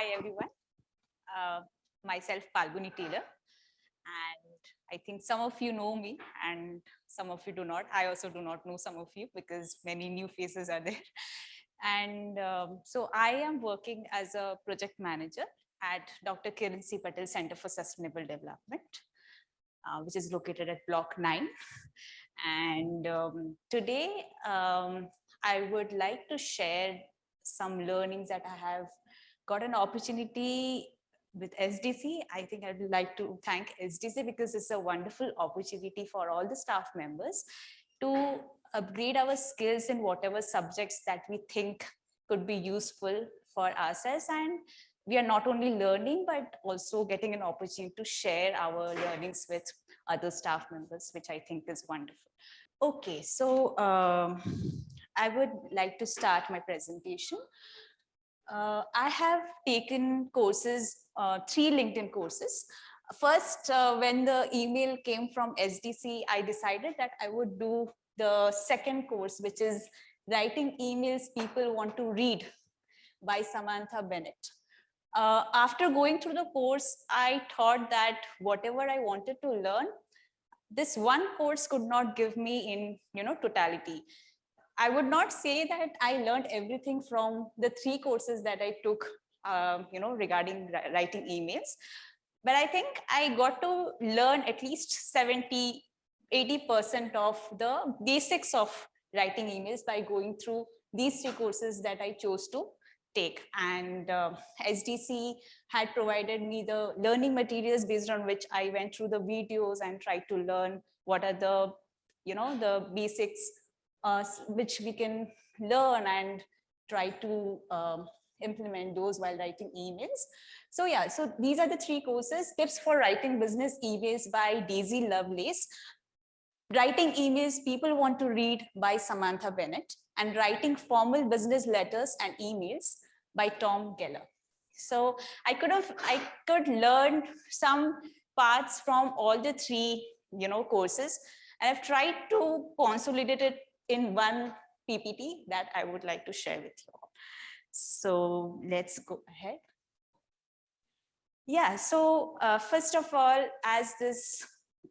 Hi, everyone. Myself, Falguni Tailor. And I think some of you know me and some of you do not. I also do not know some of you because many new faces are there. And so I am working as a project manager at Dr. Kiran C. Patel Center for Sustainable Development, which is located at Block 9. And today, I would like to share some learnings that I have got an opportunity with SDC. I think I'd like to thank SDC because it's a wonderful opportunity for all the staff members to upgrade our skills in whatever subjects that we think could be useful for ourselves. And we are not only learning, but also getting an opportunity to share our learnings with other staff members, which I think is wonderful. Okay, so I would like to start my presentation. I have taken courses, 3 LinkedIn courses. First, when the email came from SDC, I decided that I would do the second course, which is Writing Emails People Want to Read by Samantha Bennett. After going through the course, I thought that whatever I wanted to learn, this one course could not give me in totality. I would not say that I learned everything from the 3 courses that I took, regarding writing emails. But I think I got to learn at least 70, 80% of the basics of writing emails by going through these 3 courses that I chose to take. And SDC had provided me the learning materials based on which I went through the videos and tried to learn what are the, the basics which we can learn and try to implement those while writing emails. So yeah, so these are the 3 courses: Tips for Writing Business Emails by Daisy Lovelace, Writing Emails People Want to Read by Samantha Bennett, and Writing Formal Business Letters and Emails by Tom Geller. So I could learn some parts from all the 3 courses, and I've tried to consolidate it in one PPT that I would like to share with you all. So let's go ahead. Yeah, so first of all, as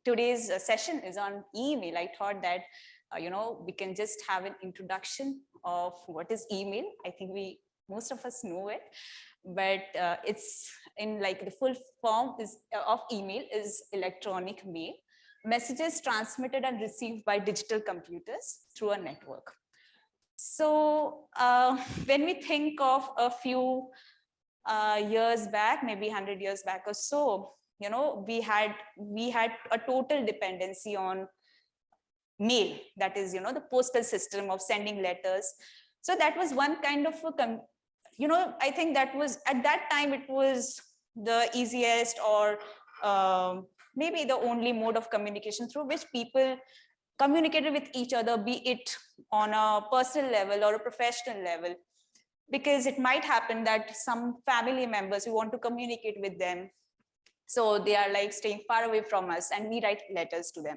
today's session is on email, I thought that, we can just have an introduction of what is email. I think most of us know it, but it's in like the full form of email is electronic mail. Messages transmitted and received by digital computers through a network. So when we think of a few years back, maybe 100 years back or so, we had a total dependency on mail, that is, the postal system of sending letters. So that was one kind of I think that was, at that time, it was the easiest or maybe the only mode of communication through which people communicated with each other, be it on a personal level or a professional level, because it might happen that some family members, we want to communicate with them, so they are like staying far away from us and we write letters to them.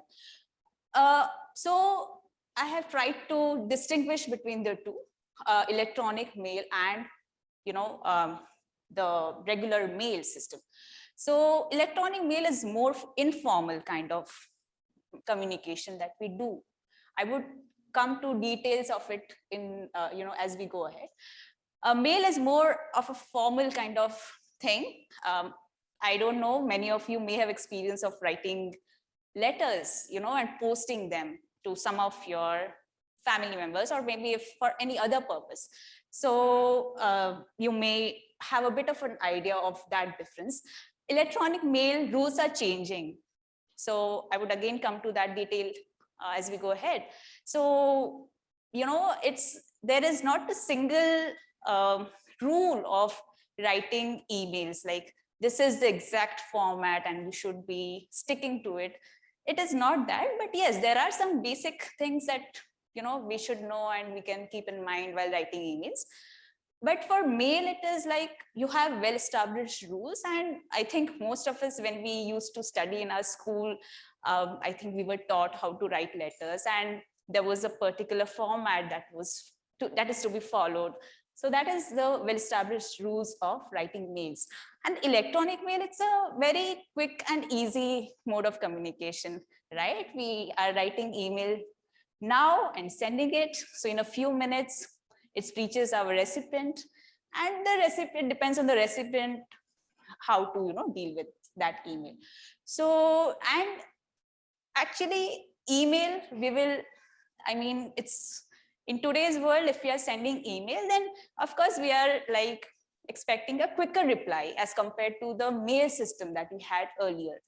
So I have tried to distinguish between the two, electronic mail and the regular mail system. So electronic mail is more informal kind of communication that we do. I would come to details of it in as we go ahead. Mail is more of a formal kind of thing. I don't know, many of you may have experience of writing letters, and posting them to some of your family members, or maybe if for any other purpose. So you may have a bit of an idea of that difference. Electronic mail rules are changing. So I would again come to that detail as we go ahead. So, there is not a single rule of writing emails, like this is the exact format and we should be sticking to it. It is not that, but yes, there are some basic things that, we should know and we can keep in mind while writing emails. But for mail, it is like you have well-established rules. And I think most of us, when we used to study in our school, I think we were taught how to write letters, and there was a particular format that is to be followed. So that is the well-established rules of writing mails. And electronic mail, it's a very quick and easy mode of communication, right? We are writing email now and sending it. So in a few minutes, it reaches our recipient, and the recipient depends on the recipient how to deal with that email. So, and actually email, it's in today's world, if we are sending email, then of course we are like expecting a quicker reply as compared to the mail system that we had earlier.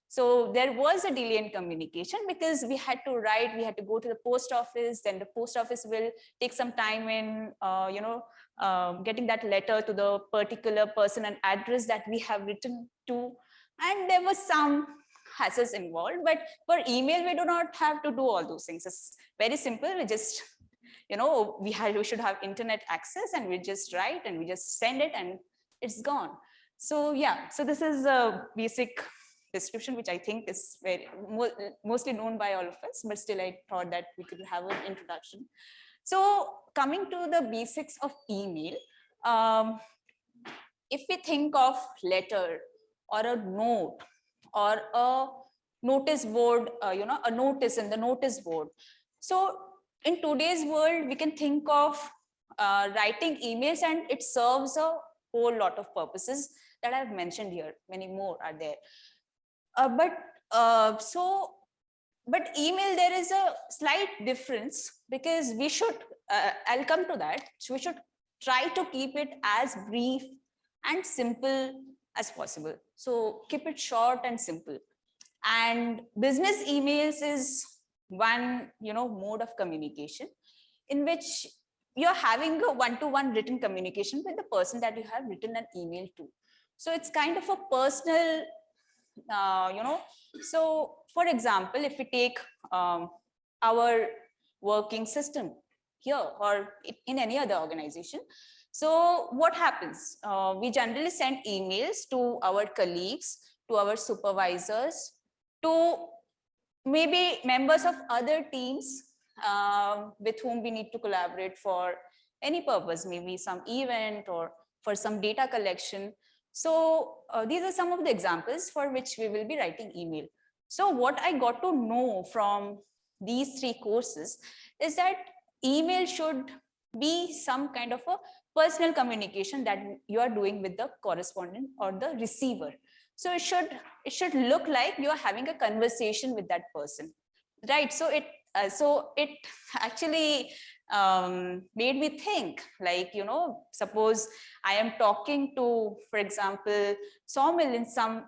So there was a delay in communication because we had to write, we had to go to the post office, then the post office will take some time in, getting that letter to the particular person and address that we have written to. And there was some hassles involved, but for email, we do not have to do all those things. It's very simple. We just, we should have internet access, and we just write and we just send it and it's gone. So yeah, so this is a basic description, which I think is mostly known by all of us, but still I thought that we could have an introduction. So coming to the basics of email, if we think of letter or a note or a notice board, a notice in the notice board. So in today's world, we can think of writing emails, and it serves a whole lot of purposes that I've mentioned here. Many more are there. But email, there is a slight difference, because we should, I'll come to that. So we should try to keep it as brief and simple as possible. So keep it short and simple. And business emails is one, mode of communication in which you're having a one-to-one written communication with the person that you have written an email to. So it's kind of a personal, so for example, if we take our working system here or in any other organization, so what happens? We generally send emails to our colleagues, to our supervisors, to maybe members of other teams with whom we need to collaborate for any purpose, maybe some event or for some data collection. So these are some of the examples for which we will be writing email. So what I got to know from these three courses is that email should be some kind of a personal communication that you are doing with the correspondent or the receiver. So it should look like you are having a conversation with that person, right? So it actually made me think, like, suppose I am talking to, for example, Sawmill in some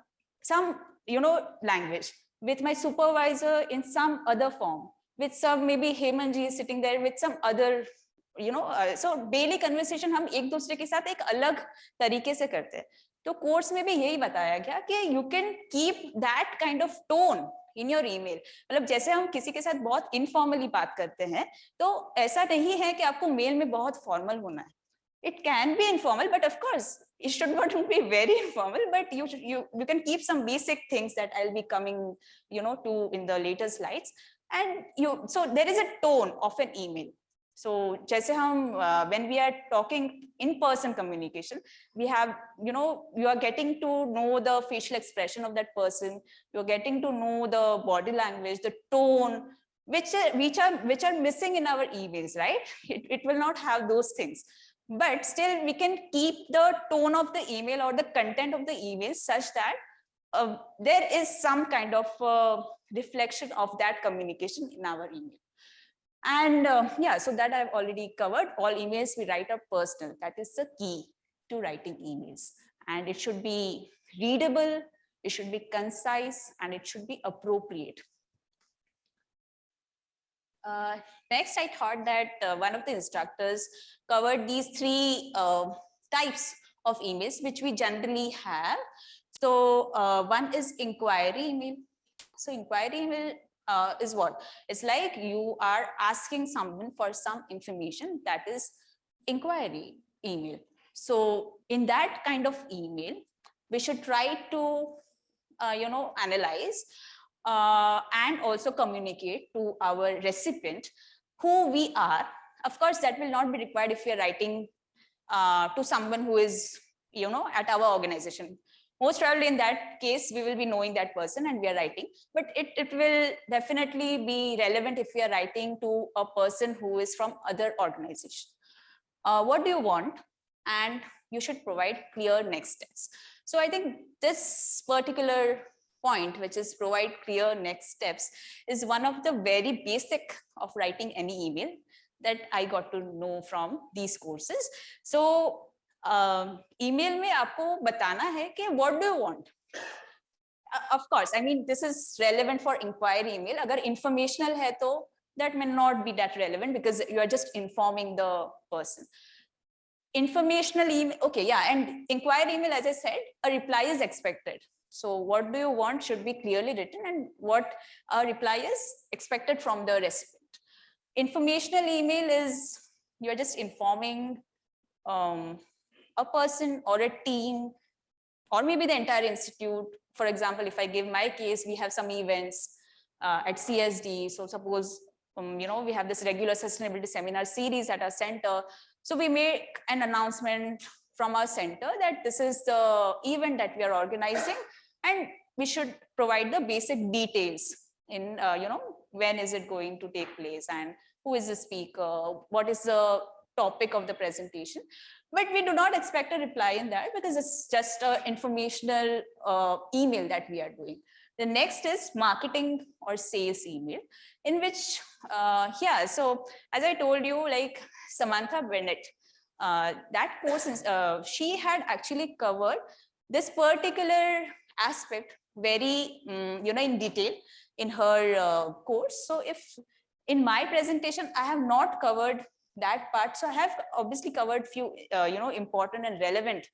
language, with my supervisor in some other form, with some, maybe Hemanji is sitting there with some other, so daily conversation हम एक दूसरे के साथ एक अलग तरीके से करते हैं. तो कोर्स में भी यही बताया गया कि you can keep that kind of tone in your email. मतलब जैसे हम किसी के साथ बहुत informally बात करते हैं, तो ऐसा नहीं है कि आपको मेल में बहुत formal होना है. It can be informal, but of course it should not be very informal, but you can keep some basic things that I'll be coming to in the later slides. And so there is a tone of an email. So जैसे हम when we are talking in person communication, we have, you are getting to know the facial expression of that person, you're getting to know the body language, the tone, which are missing in our emails, right? It will not have those things, but still we can keep the tone of the email or the content of the email such that there is some kind of reflection of that communication in our email. And yeah, so that I've already covered. All emails we write are personal. That is the key to writing emails. And it should be readable, it should be concise, and it should be appropriate. Next, I thought that one of the instructors covered these three types of emails which we generally have. So one is inquiry email. So inquiry email is what? It's like you are asking someone for some information, that is inquiry email. So in that kind of email, we should try to, analyze and also communicate to our recipient who we are. Of course, that will not be required if we are writing to someone who is, at our organization. Most probably in that case, we will be knowing that person and we are writing, but it will definitely be relevant if we are writing to a person who is from other organization. What do you want? And you should provide clear next steps. So I think this particular point, which is provide clear next steps, is one of the very basic of writing any email that I got to know from these courses. So email में आपको बताना है कि what do you want? Of course, I mean, this is relevant for inquiry email. अगर informational है तो that may not be that relevant because you are just informing the person. Informational email, okay, yeah, and inquiry email, as I said, a reply is expected. So what do you want should be clearly written, and what a reply is expected from the recipient. Informational email is you're just informing a person or a team, or maybe the entire institute. For example, if I give my case, we have some events at CSD. So suppose, we have this regular sustainability seminar series at our center. So we make an announcement from our center that this is the event that we are organizing, and we should provide the basic details in, when is it going to take place and who is the speaker, what is the topic of the presentation. But we do not expect a reply in that because it's just an informational email that we are doing. The next is marketing or sales email, in which, so as I told you, like Samantha Bennett, that course is, she had actually covered this particular aspect very, in detail in her course. So if in my presentation, I have not covered that part. So I have obviously covered few, important and relevant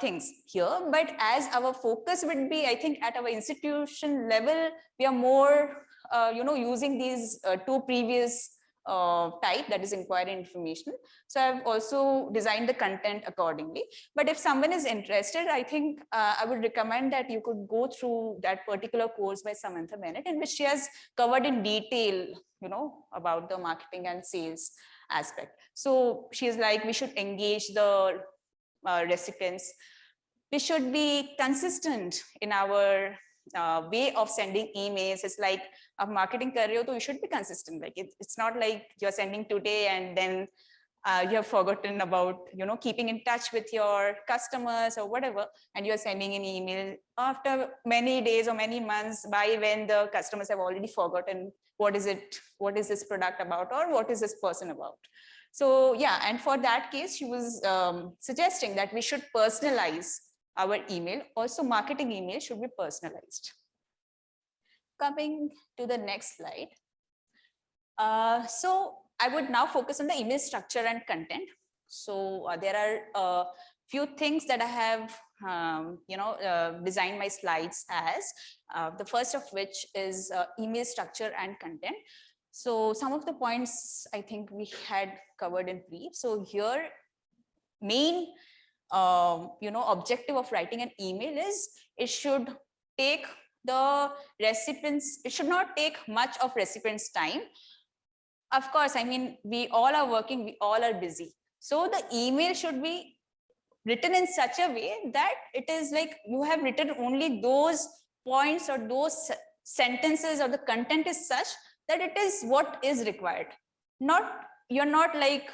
things here, but as our focus would be, I think at our institution level, we are more, using these two previous type, that is inquiry information. So I've also designed the content accordingly. But if someone is interested, I think I would recommend that you could go through that particular course by Samantha Bennett, in which she has covered in detail, about the marketing and sales aspect. So she is like, we should engage the recipients. We should be consistent in our way of sending emails. It's like a marketing career, so you should be consistent. Like it's not like you're sending today and then you have forgotten about, keeping in touch with your customers or whatever, and you're sending an email after many days or many months, by when the customers have already forgotten what is this product about, or what is this person about. So yeah, and for that case, she was suggesting that we should personalize our email. Also, marketing email should be personalized. Coming to the next slide. So I would now focus on the email structure and content. So there are a few things that I have, designed my slides as. The first of which is email structure and content. So some of the points I think we had covered in brief. So here, main objective of writing an email is it should take the recipients, it should not take much of recipients' time. Of course, I mean, we all are working, we all are busy. So the email should be written in such a way that it is like you have written only those points or those sentences, or the content is such that it is what is required. You're not like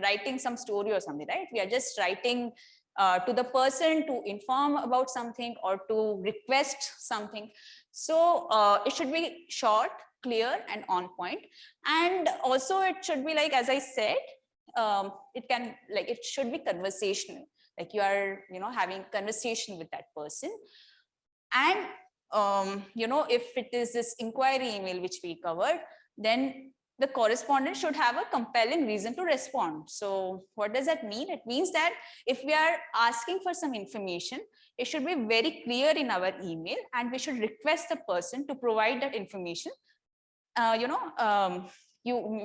writing some story or something, right? We are just writing to the person to inform about something or to request something. So it should be short, clear, and on point. And also it should be like, as I said, it should be conversational. Like you are, having conversation with that person. And, if it is this inquiry email which we covered, then the correspondent should have a compelling reason to respond. So what does that mean? It means that if we are asking for some information, it should be very clear in our email, and we should request the person to provide that information. You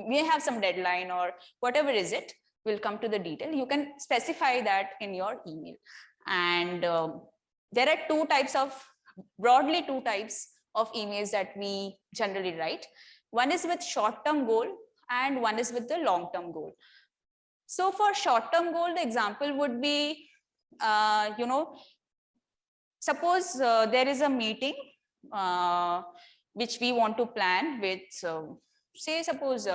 may have some deadline or whatever is it, we'll come to the detail. You can specify that in your email. And there are broadly two types of emails that we generally write. One is with short-term goal and one is with the long-term goal. So for short-term goal, the example would be, suppose there is a meeting which we want to plan with, say, suppose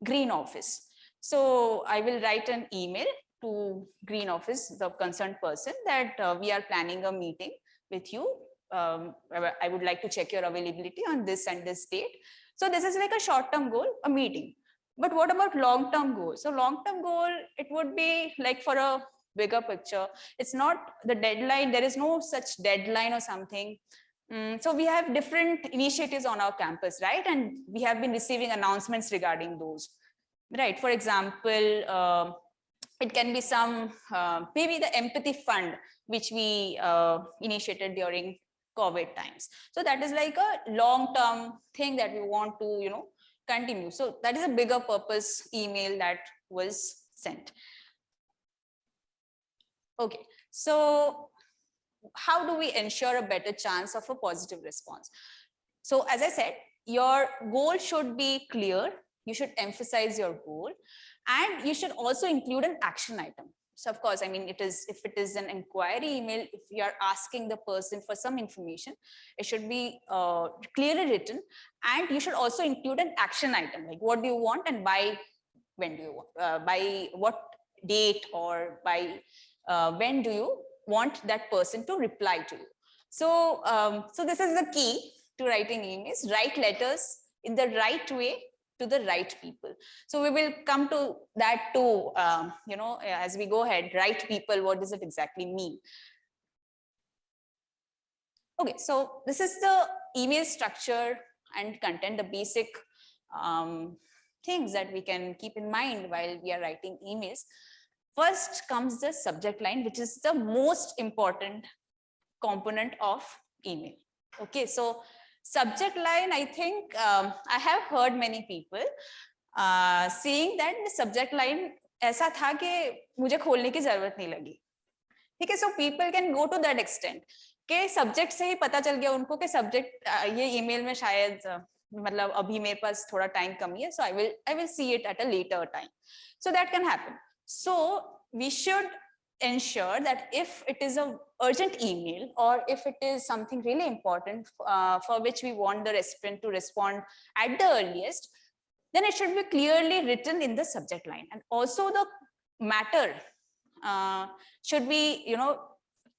Green Office. So I will write an email to Green Office, the concerned person, that we are planning a meeting with you. I would like to check your availability on this and this date. So this is like a short-term goal, a meeting. But what about long-term goal? So long-term goal, it would be like for a bigger picture. It's not the deadline. There is no such deadline or something. So we have different initiatives on our campus, right? And we have been receiving announcements regarding those, right? For example, it can be some, maybe the empathy fund, which we initiated during COVID times. So that is like a long-term thing that we want to, continue. So that is a bigger purpose email that was sent. Okay, so how do we ensure a better chance of a positive response? So as I said, your goal should be clear. You should emphasize your goal, and you should also include an action item. So of course, I mean, if it is an inquiry email, if you are asking the person for some information, it should be clearly written, and you should also include an action item, like what do you want and by when do you want, by what date, or by when do you want that person to reply to you. So, so this is the key to writing emails. Write letters in the right way to the right people. So we will come to that too, as we go ahead. Right people, what does it exactly mean? Okay, so this is the email structure and content, the basic things that we can keep in mind while we are writing emails. First comes the subject line, which is the most important component of email. Okay, so subject line, I think I have heard many people saying that the subject line ऐसा था कि मुझे खोलने की जरूरत नहीं लगी. ठीक है, so people can go to that extent कि subject से ही पता चल गया उनको कि subject ये email में शायद मतलब अभी मेरे पास थोड़ा time कमी है, so I will see it at a later time. So that can happen. So we should ensure that if it is a urgent email, or if it is something really important for which we want the recipient to respond at the earliest, then it should be clearly written in the subject line. And also the matter should be,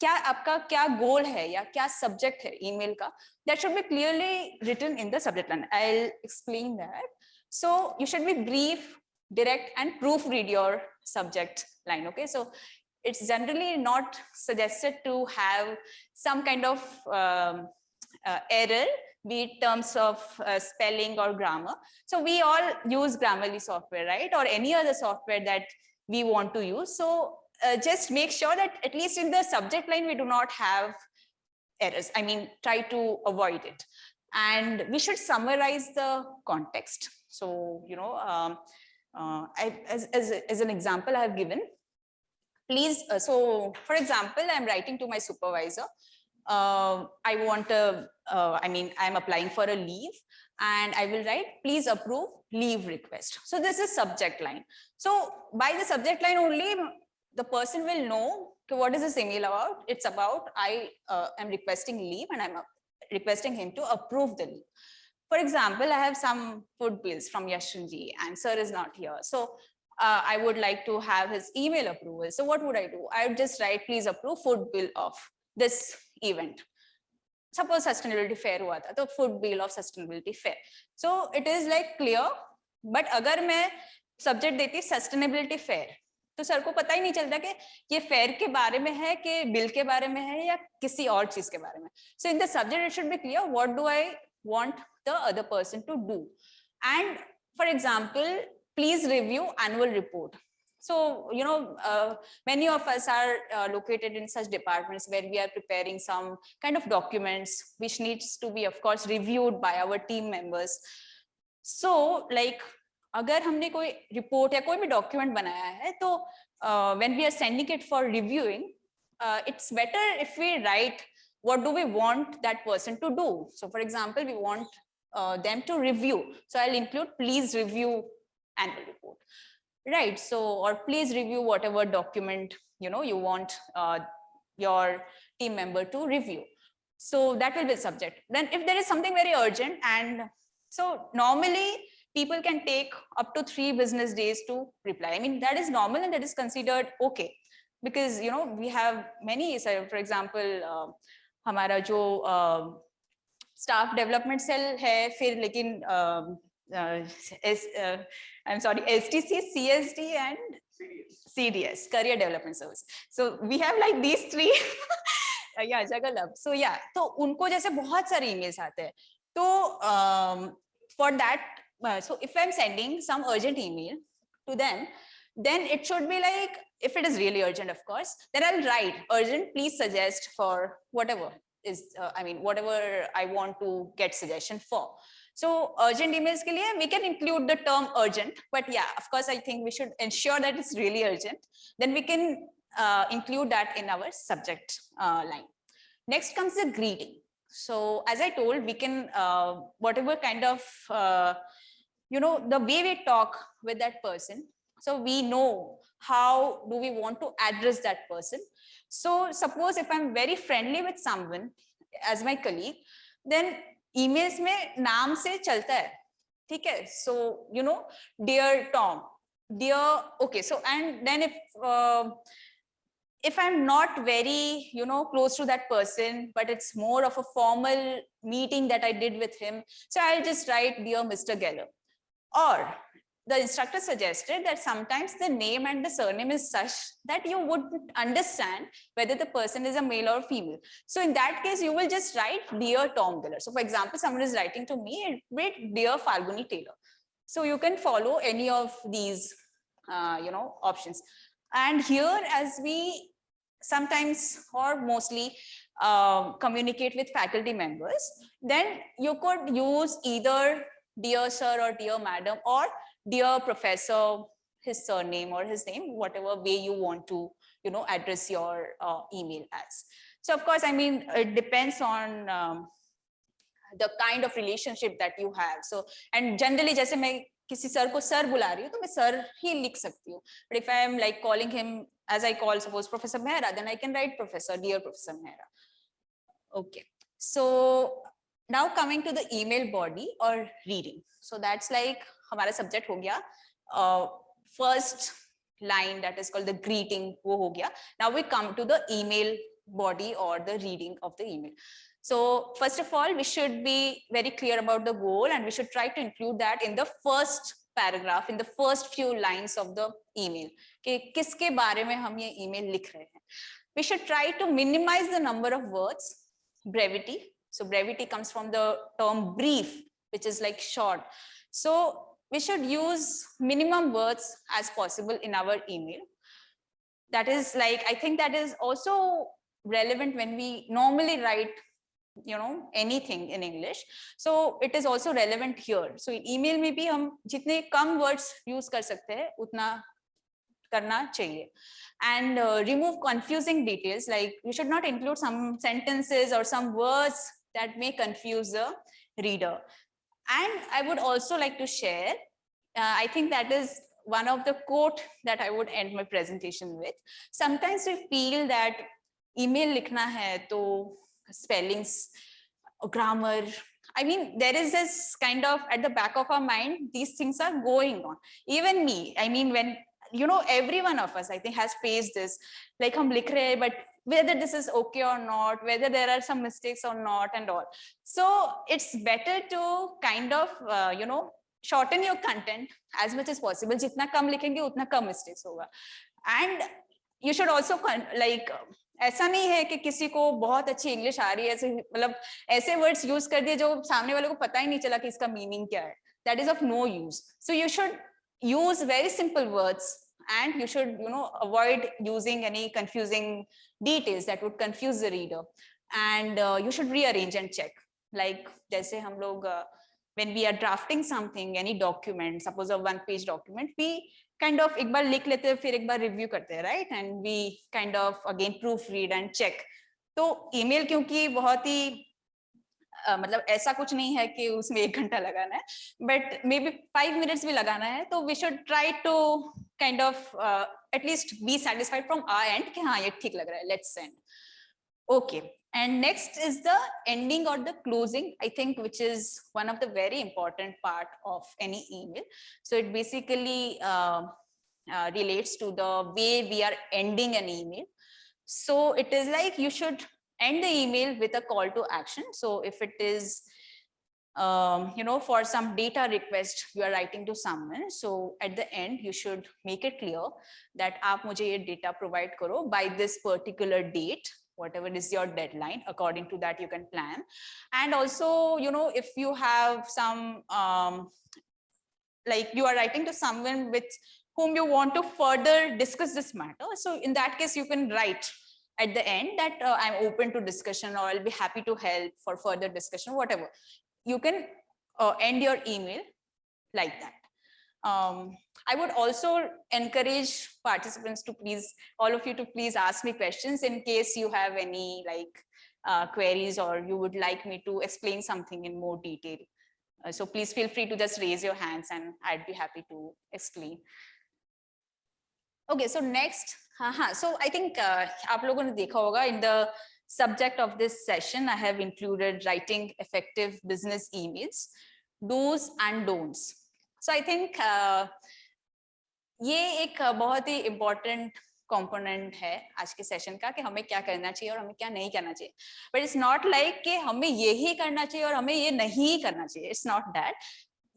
क्या आपका क्या goal है या क्या subject है email का, that should be clearly written in the subject line. I'll explain that. So you should be brief, direct, and proofread your subject line. Okay, so it's generally not suggested to have some kind of error, be it terms of spelling or grammar. So we all use Grammarly software, right? Or any other software that we want to use. So just make sure that at least in the subject line, we do not have errors. I mean, try to avoid it. And we should summarize the context. So, as an example I have given, please, so for example, I'm writing to my supervisor. I want I'm applying for a leave, and I will write, please approve leave request. So this is subject line. So by the subject line only, the person will know what is this email about. It's about I am requesting leave, and I'm requesting him to approve the leave. For example, I have some food bills from Yashranji, and sir is not here. So I would like to have his email approval. So what would I do? I would just write, please approve food bill of this event. Suppose sustainability fair हुआ था, तो food bill of sustainability fair. So it is like clear. But अगर मैं subject देती sustainability fair, तो sir को पता ही नहीं चलता कि ये fair के बारे में है, कि bill के बारे में है, या किसी और चीज के बारे में. So in the subject it should be clear what do I want the other person to do. And for example, please review annual report. So, many of us are located in such departments where we are preparing some kind of documents, which needs to be, of course, reviewed by our team members. So, like, अगर हमने कोई report या कोई भी document बनाया है, तो when we are sending it for reviewing, it's better if we write what do we want that person to do. So, for example, we want them to review. So, I'll include please review annual report. right? So, or please review whatever document you want your team member to review. So that will be the subject. Then if there is something very urgent, and so normally people can take up to 3 business days to reply. I mean, that is normal and that is considered okay, because we have many, for example, हमारा जो staff development cell है, फिर लेकिन I am sorry STC, CSD and CDS, career development service. So we have like these 3 yeah, Jagalab. So yeah, तो उनको जैसे बहुत सारे emails आते हैं, तो for that, so if I'm sending some urgent email to them, then it should be like, if it is really urgent, of course, then I'll write urgent, please suggest for whatever is I mean, whatever I want to get suggestion for. So urgent emails ke liye we can include the term urgent, but yeah, of course, I think we should ensure that it's really urgent. Then we can include that in our subject line. Next comes the greeting. So as I told, we can whatever kind of the way we talk with that person, so we know how do we want to address that person. So suppose if I'm very friendly with someone as my colleague, then emails में नाम से चलता है, ठीक है? So dear Tom, dear, okay. So and then if I'm not very close to that person, but it's more of a formal meeting that I did with him, so I'll just write dear Mr. Geller. Or the instructor suggested that sometimes the name and the surname is such that you wouldn't understand whether the person is a male or female. So in that case, you will just write dear Tom Geller. So for example, someone is writing to me, write dear Falguni Tailor. So you can follow any of these options. And here, as we sometimes or mostly communicate with faculty members, then you could use either dear sir or dear madam, or dear professor, his surname or his name, whatever way you want to address your email as. So of course, I mean, it depends on the kind of relationship that you have. So and generally, जैसे मैं किसी sir को sir बुला रही हूँ, तो मैं sir ही लिख सकती हूँ. But if I am like calling him as I call, suppose Professor Mehra, then I can write Professor, dear Professor Mehra. Okay. So now coming to the email body or reading. So that's like हमारा subject हो गया. First line, that is called the greeting, वो हो गया. Now we come to the email body or the reading of the email. So first of all, we should be very clear about the goal, and we should try to include that in the first paragraph, in the first few lines of the email. कि किसके बारे में हम ये email लिख रहे हैं. We should try to minimize the number of words, brevity. So brevity comes from the term brief, which is like short. So we should use minimum words as possible in our email. That is like, I think that is also relevant when we normally write anything in English. So it is also relevant here. So in email में भी हम जितने कम words use कर सकते हैं उतना करना चाहिए. And remove confusing details, like you should not include some sentences or some words that may confuse the reader. And I would also like to share, I think that is one of the quote that I would end my presentation with. Sometimes we feel that email likhna hai to spellings, grammar, I mean, there is this kind of at the back of our mind, these things are going on. Even me, I mean, when every one of us, I think, has faced this, like hum likh rahe hai, but whether this is okay or not, whether there are some mistakes or not, and all. So it's better to kind of shorten your content as much as possible. Jitna kam likhenge utna kam mistakes hoga. And you should also like, ऐसा नहीं है कि किसी को बहुत अच्छी English आ रही है, ऐसे मतलब ऐसे वर्ड्स यूज कर दिए जो सामने वाले को पता ही नहीं चला कि इसका मीनिंग क्या है. That is of no use. So you should use very simple words, and you should avoid using any confusing details that would confuse the reader. And you should rearrange and check, like जैसे हम लोग when we are drafting something, any document, suppose a one-page document, we kind of एक बार लिख लेते हैं, फिर एक बार review करते हैं, right? And we kind of again proofread and check. तो email क्योंकि बहुत ही मतलब ऐसा कुछ नहीं है कि उसमें 1 घंटा लगाना है, बट मे बी 5 मिनट्स भी लगाना है, तो we should try to kind of at least be satisfied from our end कि हाँ ये ठीक लग रहा है, let's send. Okay, and next is the ending or the closing, I think, which is one of the very important part of any email. So it basically relates to the way we are ending an email. So it is like you should end the email with a call to action. So if it is for some data request you are writing to someone, so at the end you should make it clear that aap mujhe ye data provide karo by this particular date, whatever is your deadline. According to that you can plan. And also, if you have some like you are writing to someone with whom you want to further discuss this matter, so in that case you can write at the end that I'm open to discussion, or I'll be happy to help for further discussion, whatever. You can end your email like that. I would also encourage participants to please, all of you, to please ask me questions in case you have any like queries, or you would like me to explain something in more detail. So please feel free to just raise your hands and I'd be happy to explain. Okay, so next, so I think aap logon ne dekha hoga in the subject of this session, I have included writing effective business emails, do's and don'ts. So I think ये एक बहुत ही important component है आज के session का, कि हमें क्या करना चाहिए और हमें क्या नहीं करना चाहिए. बट इट्स नॉट लाइक कि हमें यही करना चाहिए और हमें ये नहीं करना चाहिए. It's not that.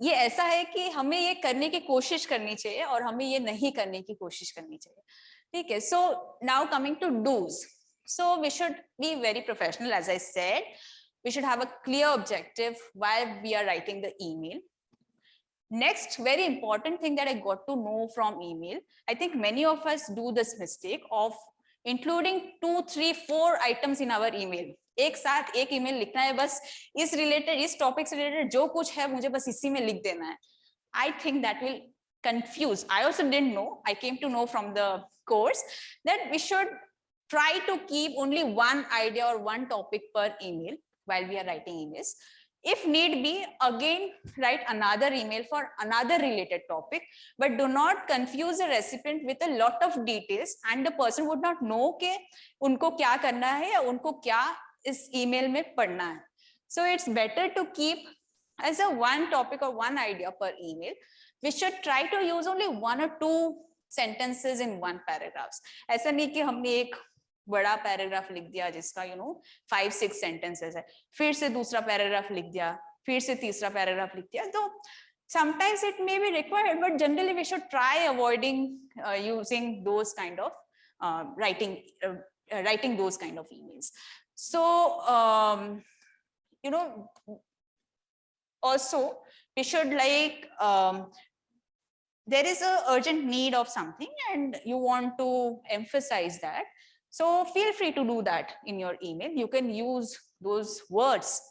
ये ऐसा है कि हमें ये करने की कोशिश करनी चाहिए और हमें ये नहीं करने की कोशिश करनी चाहिए. ठीक है. So now coming to dos. So we should be very professional, as I said. We should have a clear objective why we are writing the email. Next, very important thing that I got to know from email, I think many of us do this mistake of including 2, 3, 4 items in our email. एक साथ एक email लिखना है, बस इस related, इस topic से related जो कुछ है मुझे बस इसी में लिख देना है. I think that will confuse. I also didn't know. I came to know from the course that we should try to keep only one idea or one topic per email while we are writing emails. If need be, again write another email for another related topic, but do not confuse the recipient with a lot of details and the person would not know कि उनको क्या करना है या उनको क्या इस email में पढ़ना है. So it's better to keep as a one topic or one idea per email. We should try to use only 1 or 2 sentences in one paragraph. ऐसा नहीं कि हमने एक बड़ा पैराग्राफ लिख दिया जिसका 5-6 सेंटेंसेस है, फिर से दूसरा पैराग्राफ लिख दिया, फिर से तीसरा पैराग्राफ लिख दिया. तो sometimes it may be required, but generally we should try avoiding using those kind of writing those kind of emails. So also we should like there is a urgent need of something and you want to emphasize that. So feel free to do that in your email. You can use those words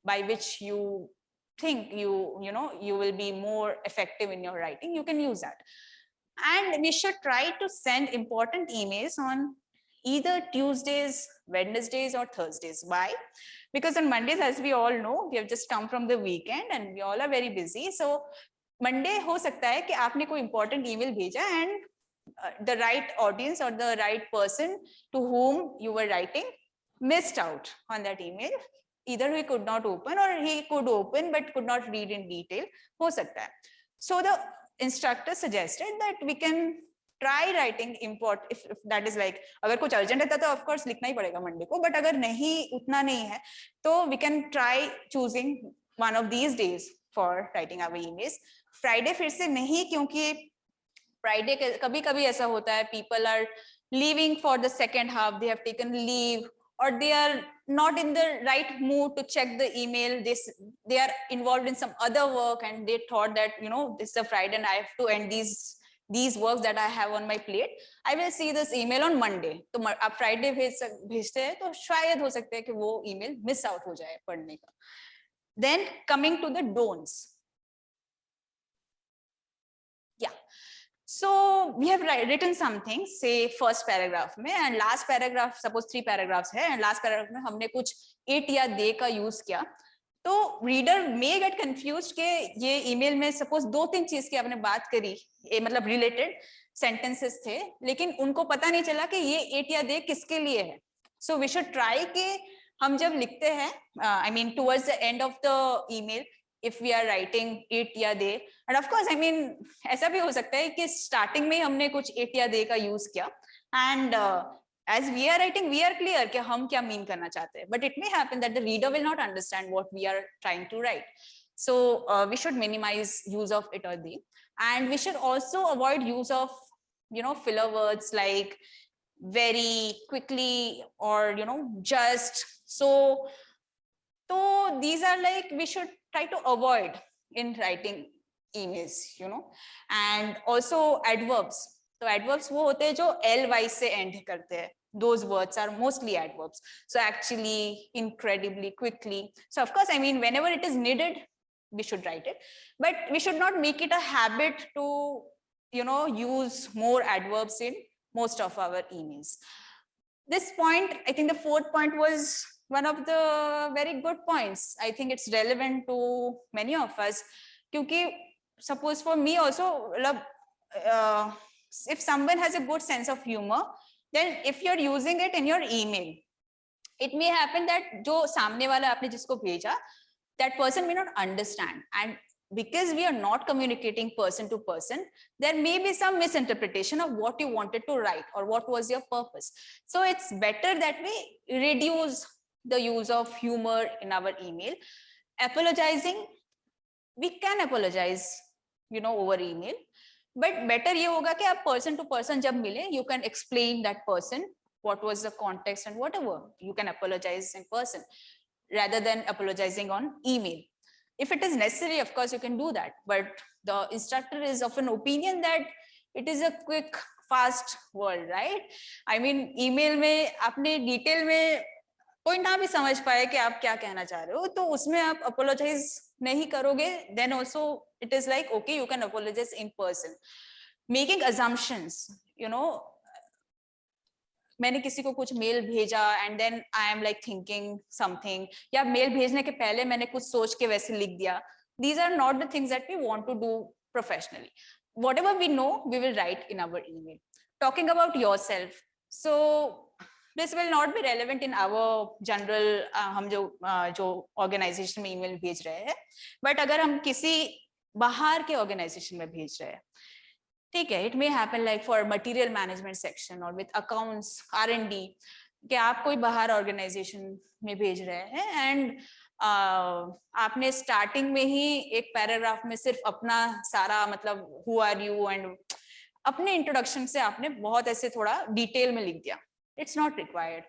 by which you think you will be more effective in your writing. You can use that. And we should try to send important emails on either Tuesdays, Wednesdays or Thursdays. Why? Because on Mondays, as we all know, we have just come from the weekend and we all are very busy. So Monday हो सकता है कि आपने कोई important email भेजा and the right audience or the right person to whom you were writing missed out on that email. Either he could not open or he could open but could not read in detail. हो सकता है. So the instructor suggested that we can try writing import if that is like अगर कुछ urgent है तो of course लिखना ही पड़ेगा Monday को, but अगर नहीं उतना नहीं है तो we can try choosing one of these days for writing our emails. Friday फिर से नहीं, क्योंकि Friday कभी कभी ऐसा होता है people are leaving for the second half, they have taken leave or they are not in the right mood to check the email, they are involved in some other work and they thought that this is a Friday and I have to end these works that I have on my plate, I will see this email on Monday. तो आप Friday भेजते हैं तो शायद हो सकता है कि वो email miss out हो जाए पढ़ने का. Then coming to the don'ts. Yeah. So we have written something, say first paragraph में and last paragraph, suppose 3 paragraphs है and last paragraph में हमने कुछ it या they का use किया. तो रीडर मे गेट कंफ्यूज के ये ईमेल में सपोज 2-3 चीज की आपने बात करी, मतलब रिलेटेड सेंटेंसेस थे, लेकिन उनको पता नहीं चला कि ये एट या दे किसके लिए है. सो वी शुड ट्राई कि हम जब लिखते हैं, I mean towards the end of the email, if we are writing it या they, and of course I mean ऐसा भी हो सकता है कि स्टार्टिंग में हमने कुछ इट या दे का यूज किया, and as we are writing we are clear कि हम क्या mean करना चाहते हैं, but it may happen that the reader will not understand what we are trying to write. So we should minimize use of it or the, and we should also avoid use of, you know, filler words like very, quickly, or you know, just. So these are like we should try to avoid in writing emails, you know. And also adverbs. तो adverbs वो होते हैं जो ly से end करते हैं. Those words are mostly adverbs. So actually, incredibly, quickly. So of course, I mean, whenever it is needed, we should write it, but we should not make it a habit to, you know, use more adverbs in most of our emails. This point, I think the fourth point was one of the very good points. I think it's relevant to many of us. Because suppose for me also, if someone has a good sense of humor, then if you're using it in your email, it may happen that जो सामने वाला आपने जिसको भेजा, that person may not understand, and because we are not communicating person to person, there may be some misinterpretation of what you wanted to write or what was your purpose. So it's better that we reduce the use of humor in our email. Apologizing, we can apologize, you know, over email, but better ये होगा कि आप person to person जब मिले, you can explain that person what was the context and whatever. You can apologize in person rather than apologizing on email. If it is necessary, of course, you can do that. But the instructor is of an opinion that it is a quick, fast world, right? I mean, email में आपने detail में कोई ना भी समझ पाए कि आप क्या कहना चाह रहे हो, तो उसमें आप apologize नहीं करोगे, then also it is like, okay, you can apologize in person. Making assumptions, you know, मैंने किसी को कुछ मेल भेजा and then I am like thinking something, या मेल भेजने के पहले मैंने कुछ सोच के वैसे लिख दिया. These are not the things that we want to do professionally. Whatever we know, we will write in our email. Talking about yourself, so this will not be relevant in our general हम जो organization में email भेज रहे हैं, but अगर हम किसी बाहर के organization में भेज रहे हैं, ठीक है, it may happen like for material management section or with accounts, R&D, कि आप कोई बाहर organization में भेज रहे हैं and आपने starting में ही एक paragraph में सिर्फ अपना सारा मतलब who are you and अपने introduction से आपने बहुत ऐसे थोड़ा detail में लिख दिया. It's not required.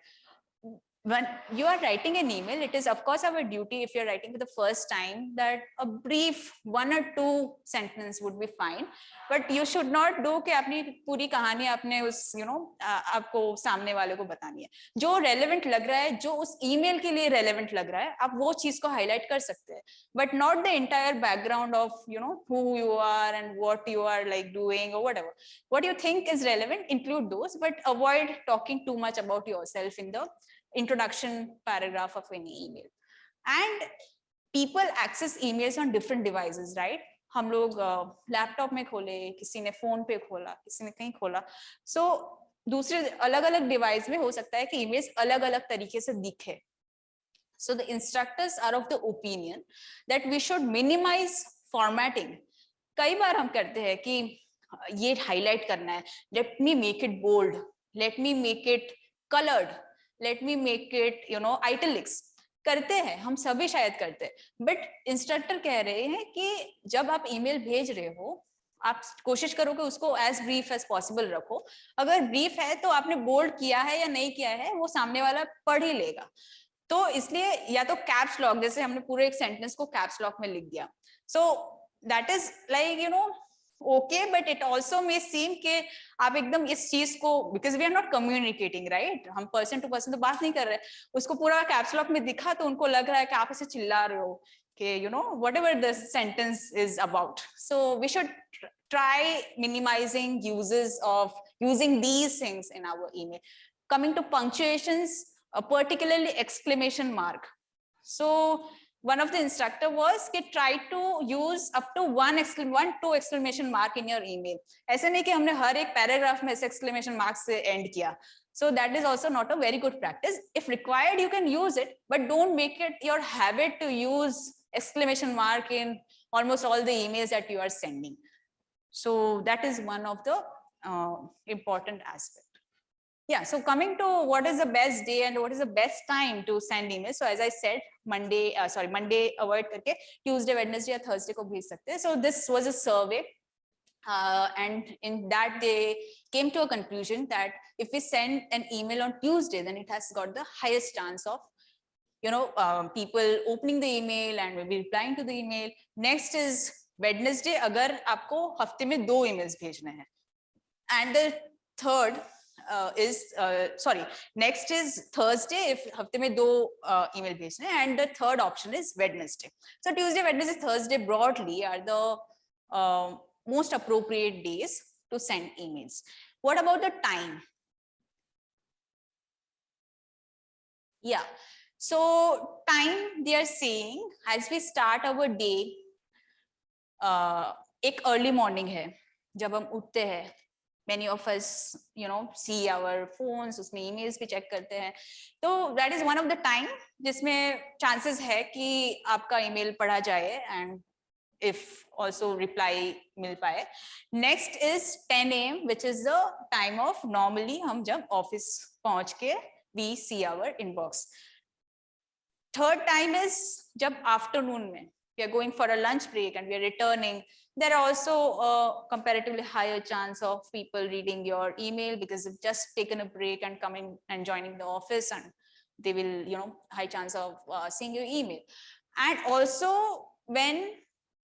When you are writing an email, it is of course our duty, if you're writing for the first time, that a brief 1 or 2 sentence would be fine, but you should not do कि अपनी पूरी कहानी आपने उस you know आपको सामने वाले को बतानी है. जो relevant लग रहा है, जो उस email के लिए relevant लग रहा है, आप वो चीज को highlight कर सकते हैं, but not the entire background of, you know, who you are and what you are like doing or whatever. What you think is relevant, include those, but avoid talking too much about yourself in the introduction paragraph of any email. And people access emails on different devices, right? हम लोग laptop में खोले, किसी ने phone पे खोला, किसी ने कहीं खोला. So दूसरे अलग अलग डिवाइस में हो सकता है कि emails अलग अलग तरीके से दिखे. So the instructors are of the opinion that we should minimize formatting. कई बार हम करते हैं कि ये highlight करना है, let me make it bold, let me make it colored, let me make it, you know, italics. करते हैं, हम सभी शायद करते हैं, but इंस्ट्रक्टर कह रहे हैं कि जब आप ईमेल भेज रहे हो, आप कोशिश करो कि उसको as brief as possible रखो. अगर brief है तो आपने bold किया है या नहीं किया है, वो सामने वाला पढ़ ही लेगा. तो इसलिए या तो कैप्स लॉक, जैसे हमने पूरे एक सेंटेंस को कैप्स लॉक में लिख दिया, so that is like you know okay, but it also may seem कि आप एकदम इस चीज को, because we are not communicating, right, हम पर्सन टू पर्सन तो बात नहीं कर रहे, उसको पूरा कैप्स लॉक में दिखा तो उनको लग रहा है कि आप ऐसे चिल्ला रहे हो कि you know whatever the sentence is about. So we should try minimizing uses of using these things in our email. Coming to punctuations, particularly exclamation mark. So one of the instructor was कि try to use up to two exclamation mark in your email. ऐसे नहीं कि हमने हर एक paragraph में ऐसे exclamation mark से end किया. So that is also not a very good practice. If required, you can use it, but don't make it your habit to use exclamation mark in almost all the emails that you are sending. So that is one of the important aspect. Yeah, so coming to what is the best day and what is the best time to send email. So as I said, Monday avoid करके Tuesday, Wednesday or Thursday को भेज सकते हैं. So this was a survey. And in that they came to a conclusion that if we send an email on Tuesday, then it has got the highest chance of people opening the email and maybe replying to the email. Next is Wednesday, अगर आपको हफ्ते में 2 emails भेजने हैं. And the third next is Thursday, if हफ्ते में 2 email भेजने हैं, and the third option is Wednesday. So Tuesday, Wednesday, Thursday broadly are the most appropriate days to send emails. What about the time? Yeah, so time they are saying as we start our day, एक early morning है जब हम उठते हैं. Many of us see our phones, उसमें emails भी check करते हैं. तो that is one of the time जिसमें chances है कि आपका email पढ़ा जाए and if also reply मिल पाए. Next is 10 AM, which is the time of normally हम जब office पहुंच के we see our inbox. Third time is जब afternoon में we are going for a lunch break and we are returning. There are also a comparatively higher chance of people reading your email because they've just taken a break and coming and joining the office, and they will high chance of seeing your email. And also when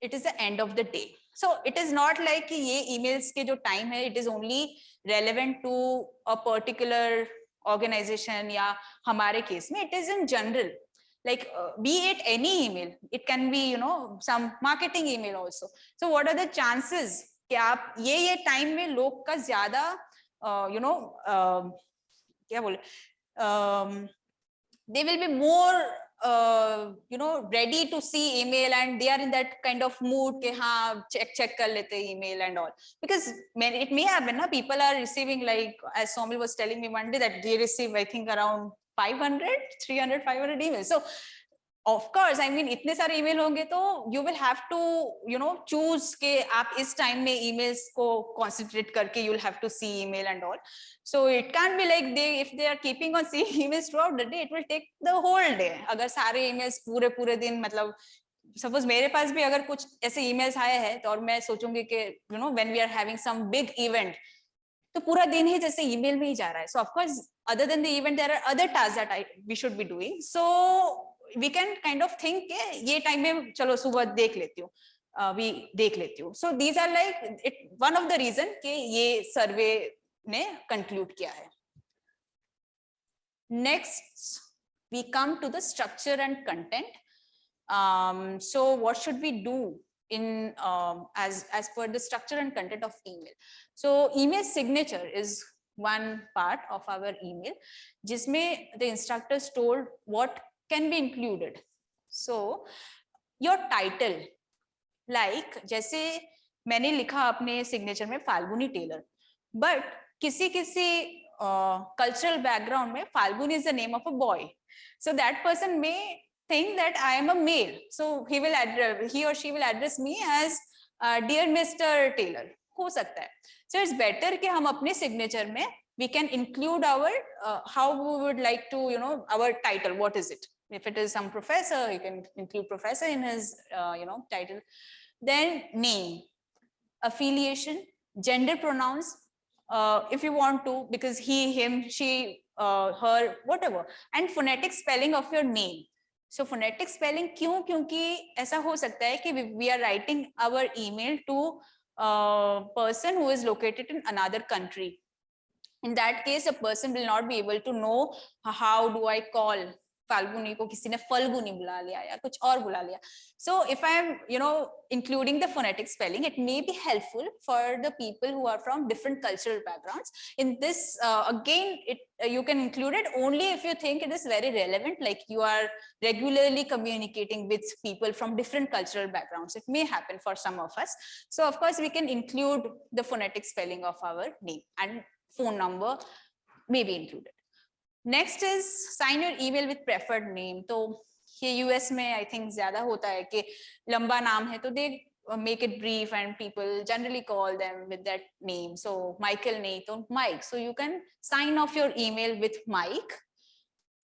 it is the end of the day. So it is not like कि ये emails के जो time है, it is only relevant to a particular organization या हमारे case में, it is in general. Like be it any email, it can be some marketing email also. So what are the chances कि आप ये time में लोग का ज़्यादा क्या बोले they will be more ready to see email and they are in that kind of mood कि हाँ check कर लेते email and all, because it may happen ना, people are receiving, like as Somil was telling me one day that they receive I think around 500 emails. So of course, I mean इतने सारे email होंगे तो you will have to choose कि आप इस time में emails को concentrate करके you will have to see email and all. So it can't be like if they are keeping on seeing emails throughout the day, it will take the whole day. अगर सारे emails पूरे दिन मतलब suppose मेरे पास भी अगर कुछ ऐसे emails आए हैं तो और मैं सोचूंगी कि when we are having some big event तो पूरा दिन ही जैसे email में ही जा रहा है. So of course other than the event there are other tasks that we should be doing. So we can kind of think कि ये time में चलो सुबह देख लेती हूँ, देख लेती हूँ. So these are like one of the reason कि ये survey ने conclude किया है. Next we come to the structure and content. So what should we do in as per the structure and content of email? So email signature is one part of our email जिसमें the instructors told what can be included. So your title, like जैसे मैंने लिखा अपने signature में Falguni Tailor, but किसी cultural background में Falguni is the name of a boy, so that person may think that I am a male, so he or she will address me as dear Mr. Tailor, हो सकता है. So it's better कि हम अपने signature में we can include our how we would like to our title, what is it. If it is some professor, you can include professor in his title. Then name, affiliation, gender pronouns if you want to, because he, him, she, her, whatever, and phonetic spelling of your name. So phonetic spelling क्यों? क्योंकि ऐसा हो सकता है कि we are writing our email to a person who is located in another country. In that case, a person will not be able to know how do I call Falguni को किसी ने फल्गुनी बुला लिया या कुछ और बुला लिया. So if I am, including the phonetic spelling, it may be helpful for the people who are from different cultural backgrounds. In this, again, you can include it only if you think it is very relevant, like you are regularly communicating with people from different cultural backgrounds. It may happen for some of us. So of course, we can include the phonetic spelling of our name, and phone number may be included. Next is sign your email with preferred name. तो ये US में I think ज्यादा होता है कि लंबा नाम है तो दे make it brief and people generally call them with that name. So Michael नहीं तो Mike. So you can sign off your email with Mike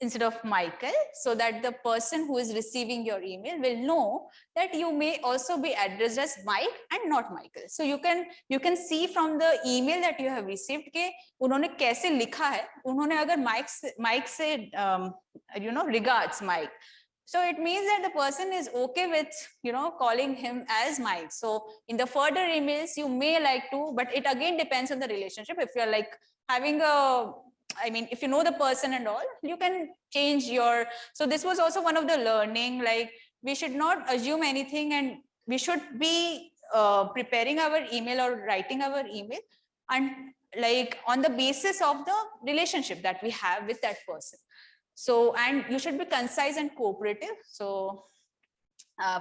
instead of Michael, so that the person who is receiving your email will know that you may also be addressed as Mike and not Michael. So you can see from the email that you have received के उन्होंने कैसे लिखा है. उन्होंने अगर Mike से regards Mike, so it means that the person is okay with calling him as Mike. So in the further emails you may like to, but it again depends on the relationship. If you're like having if you know the person and all, you can change your. So this was also one of the learning, like we should not assume anything, and we should be preparing our email or writing our email and like on the basis of the relationship that we have with that person. So, and you should be concise and cooperative. So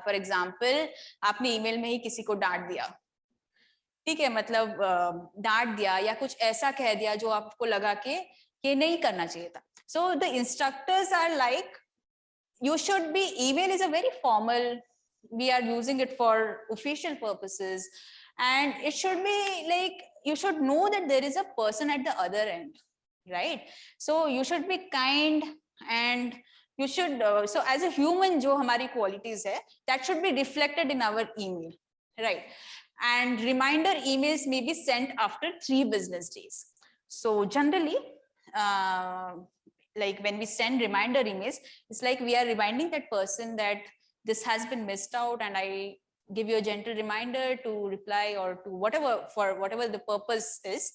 for example, आपने email में ही किसी को डांट दिया, ठीक है, मतलब डांट दिया या कुछ ऐसा कह दिया जो आपको लगा कि ये नहीं करना चाहिए था. So the instructors are like, you should be, email is a very formal, we are using it for official purposes, and it should be like, you should know that there is a person at the other end, right? So you should be kind, and you should so as a human जो हमारी qualities है, that should be reflected in our email, right? And reminder emails may be sent after 3 business days. So generally like when we send reminder emails, it's like we are reminding that person that this has been missed out, and I give you a gentle reminder to reply or to whatever, for whatever the purpose is.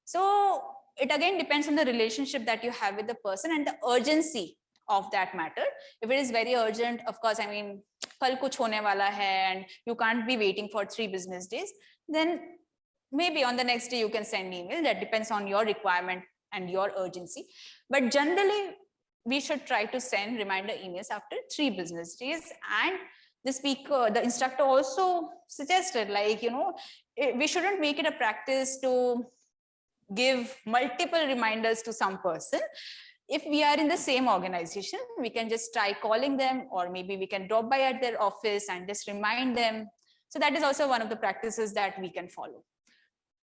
So it again depends on the relationship that you have with the person and the urgency of that matter. If it is very urgent, of course, kal kuch hone wala hai and you can't be waiting for 3 business days, then maybe on the next day you can send email. That depends on your requirement and your urgency. But generally, we should try to send reminder emails after 3 business days. And the instructor also suggested, like, we shouldn't make it a practice to give multiple reminders to some person. If we are in the same organization, we can just try calling them, or maybe we can drop by at their office and just remind them. So that is also one of the practices that we can follow.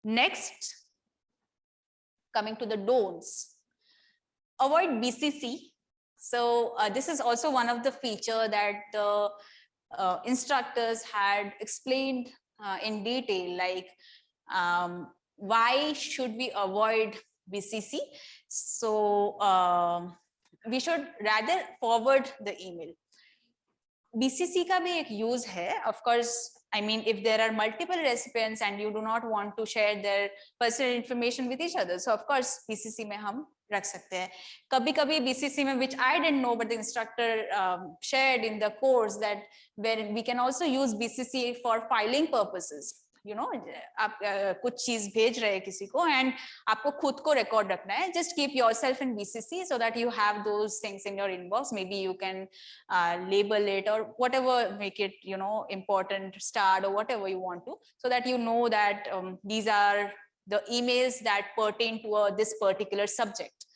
Next, coming to the don'ts. Avoid BCC. So this is also one of the feature that the instructors had explained in detail, like why should we avoid BCC? So we should rather forward the email. BCC का भी एक use है, of course. If there are multiple recipients and you do not want to share their personal information with each other, so of course BCC में हम रख सकते हैं. कभी-कभी BCC में, which I didn't know, but the instructor shared in the course, that where we can also use BCC for filing purposes. आप कुछ चीज भेज रहे हैं किसी को and आपको खुद को record रखना है. Just keep yourself in BCC so that you have those things in your inbox. Maybe you can label it or whatever, make it important, starred, or whatever you want to, so that you know that these are the emails that pertain to this particular subject.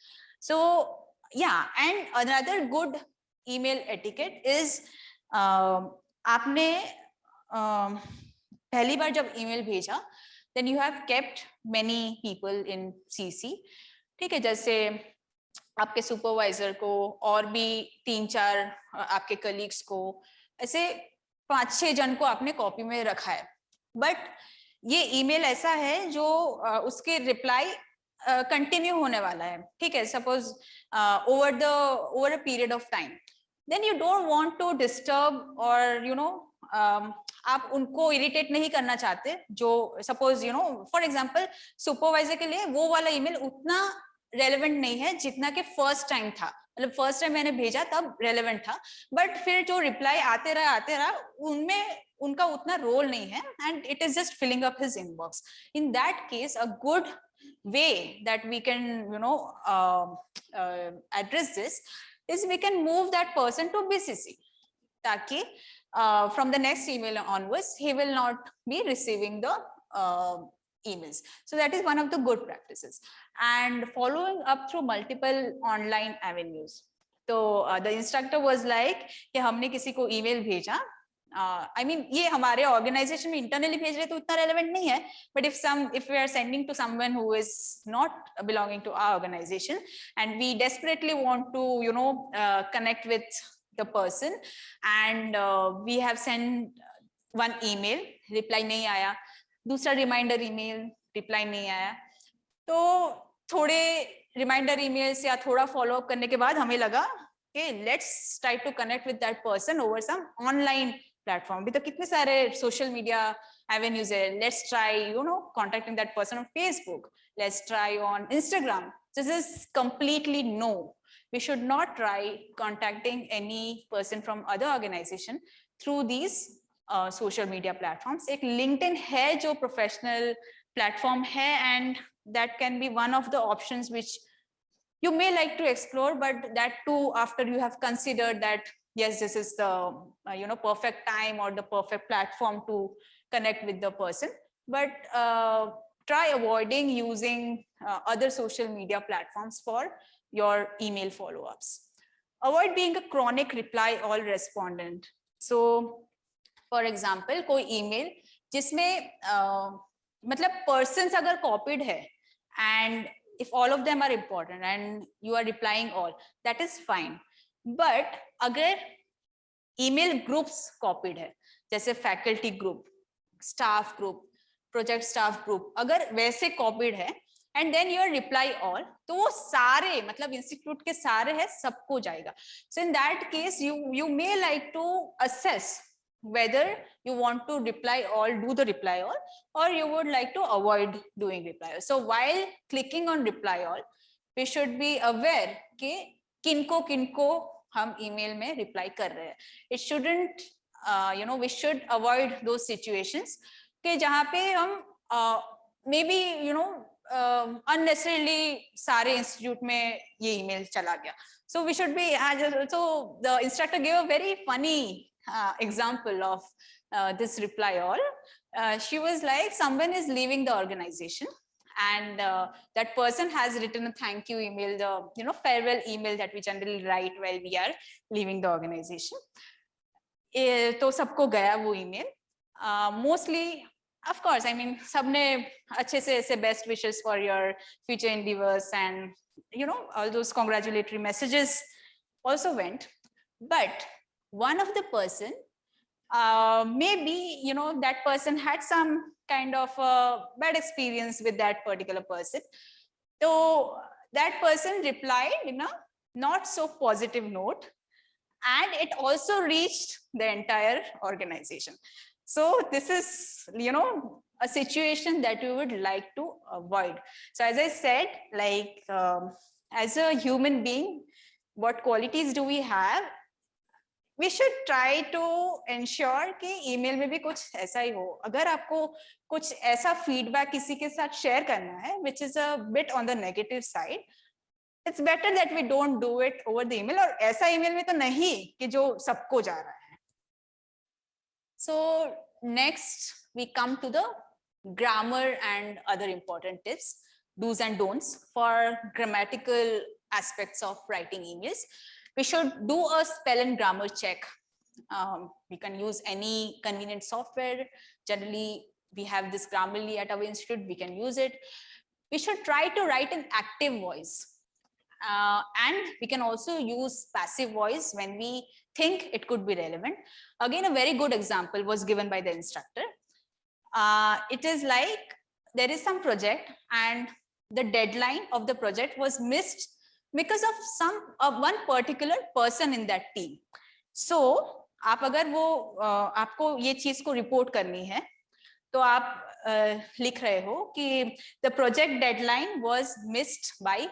So yeah, and another good email etiquette is आपने पहली बार जब email भेजा, then you have kept many people in CC. ठीक है, जैसे आपके supervisor को और भी 3-4 आपके कलीग्स को, ऐसे 5-6 जन को आपने कॉपी में रखा है. बट ये ईमेल ऐसा है जो उसके रिप्लाई कंटिन्यू होने वाला है. ठीक है, suppose over a period of time, then you don't want to disturb or आप उनको इरिटेट नहीं करना चाहते. जो सपोज फॉर एग्जांपल सुपरवाइजर के लिए वो वाला ईमेल उतना रेलेवेंट नहीं है जितना कि फर्स्ट टाइम था. मतलब फर्स्ट टाइम मैंने भेजा तब रेलेवेंट था, बट फिर जो रिप्लाई आते रहा उनमें उनका उतना रोल नहीं है, and it is just filling up his inbox. In that case a good way that we can address this is we can move that person to BCC, ताकि from the next email onwards he will not be receiving the emails. So that is one of the good practices, and following up through multiple online avenues. So the instructor was like कि हमने किसी को email भेजा, I mean ये हमारे organization में internally भेज रहे तो उतना relevant नहीं है, but if we are sending to someone who is not belonging to our organization and we desperately want to connect with the person, and we have sent one email, reply नहीं आया, दूसरा reminder email, reply नहीं आया, तो थोड़े reminder emails या थोड़ा follow up करने के बाद हमें लगा कि let's try to connect with that person over some online platform. भी तो कितने सारे social media avenues है. Let's try contacting that person on Facebook, let's try on Instagram. This is completely no. We should not try contacting any person from other organization through these social media platforms. एक LinkedIn है जो professional platform है, and that can be one of the options which you may like to explore, but that too after you have considered that yes, this is the perfect time or the perfect platform to connect with the person. But try avoiding using other social media platforms for your email follow-ups. Avoid being a chronic reply all respondent. So for example, कोई email जिसमें मतलब persons अगर copied है, and if all of them are important and you are replying all, that is fine. But अगर email groups copied है, जैसे faculty group, staff group, project staff group, अगर वैसे copied है and then your reply all, तो वो सारे मतलब institute के सारे है, सबको जाएगा. So in that case you may like to assess whether you want to reply all, do the reply all, or you would like to avoid doing reply all. So while clicking on reply all, we should be aware कि किनको हम email में reply कर रहे हैं. It shouldn't, we should avoid those situations कि जहाँ पे हम maybe unnecessarily सारे institute में ये email चला गया. So we should be, so the instructor gave a very funny example of this reply all. She was like, someone is leaving the organization, and that person has written a thank you email, the farewell email that we generally write while we are leaving the organization. तो सबको गया वो email. Mostly, of course, I mean, सबने अच्छे से ऐसे best wishes for your future endeavors and all those congratulatory messages also went. But one of the person, maybe that person had some kind of bad experience with that particular person. So that person replied in a not so positive note, and it also reached the entire organization. So this is a situation that we would like to avoid. So as I said, like as a human being, what qualities do we have? We should try to ensure कि email में भी कुछ ऐसा ही हो. अगर आपको कुछ ऐसा feedback किसी के साथ share करना है, which is a bit on the negative side, it's better that we don't do it over the email. और ऐसा email में तो नहीं कि जो सबको जा रहा है. So next we come to the grammar and other important tips, do's and don'ts for grammatical aspects of writing emails. We should do a spell and grammar check. We can use any convenient software. Generally, we have this Grammarly at our institute, we can use it. We should try to write an active voice. And we can also use passive voice when we think it could be relevant. Again, a very good example was given by the instructor. It is like there is some project and the deadline of the project was missed because of one particular person in that team. So आप अगर वो आपको ये चीज को report करनी है तो आप लिख रहे हो कि the project deadline was missed by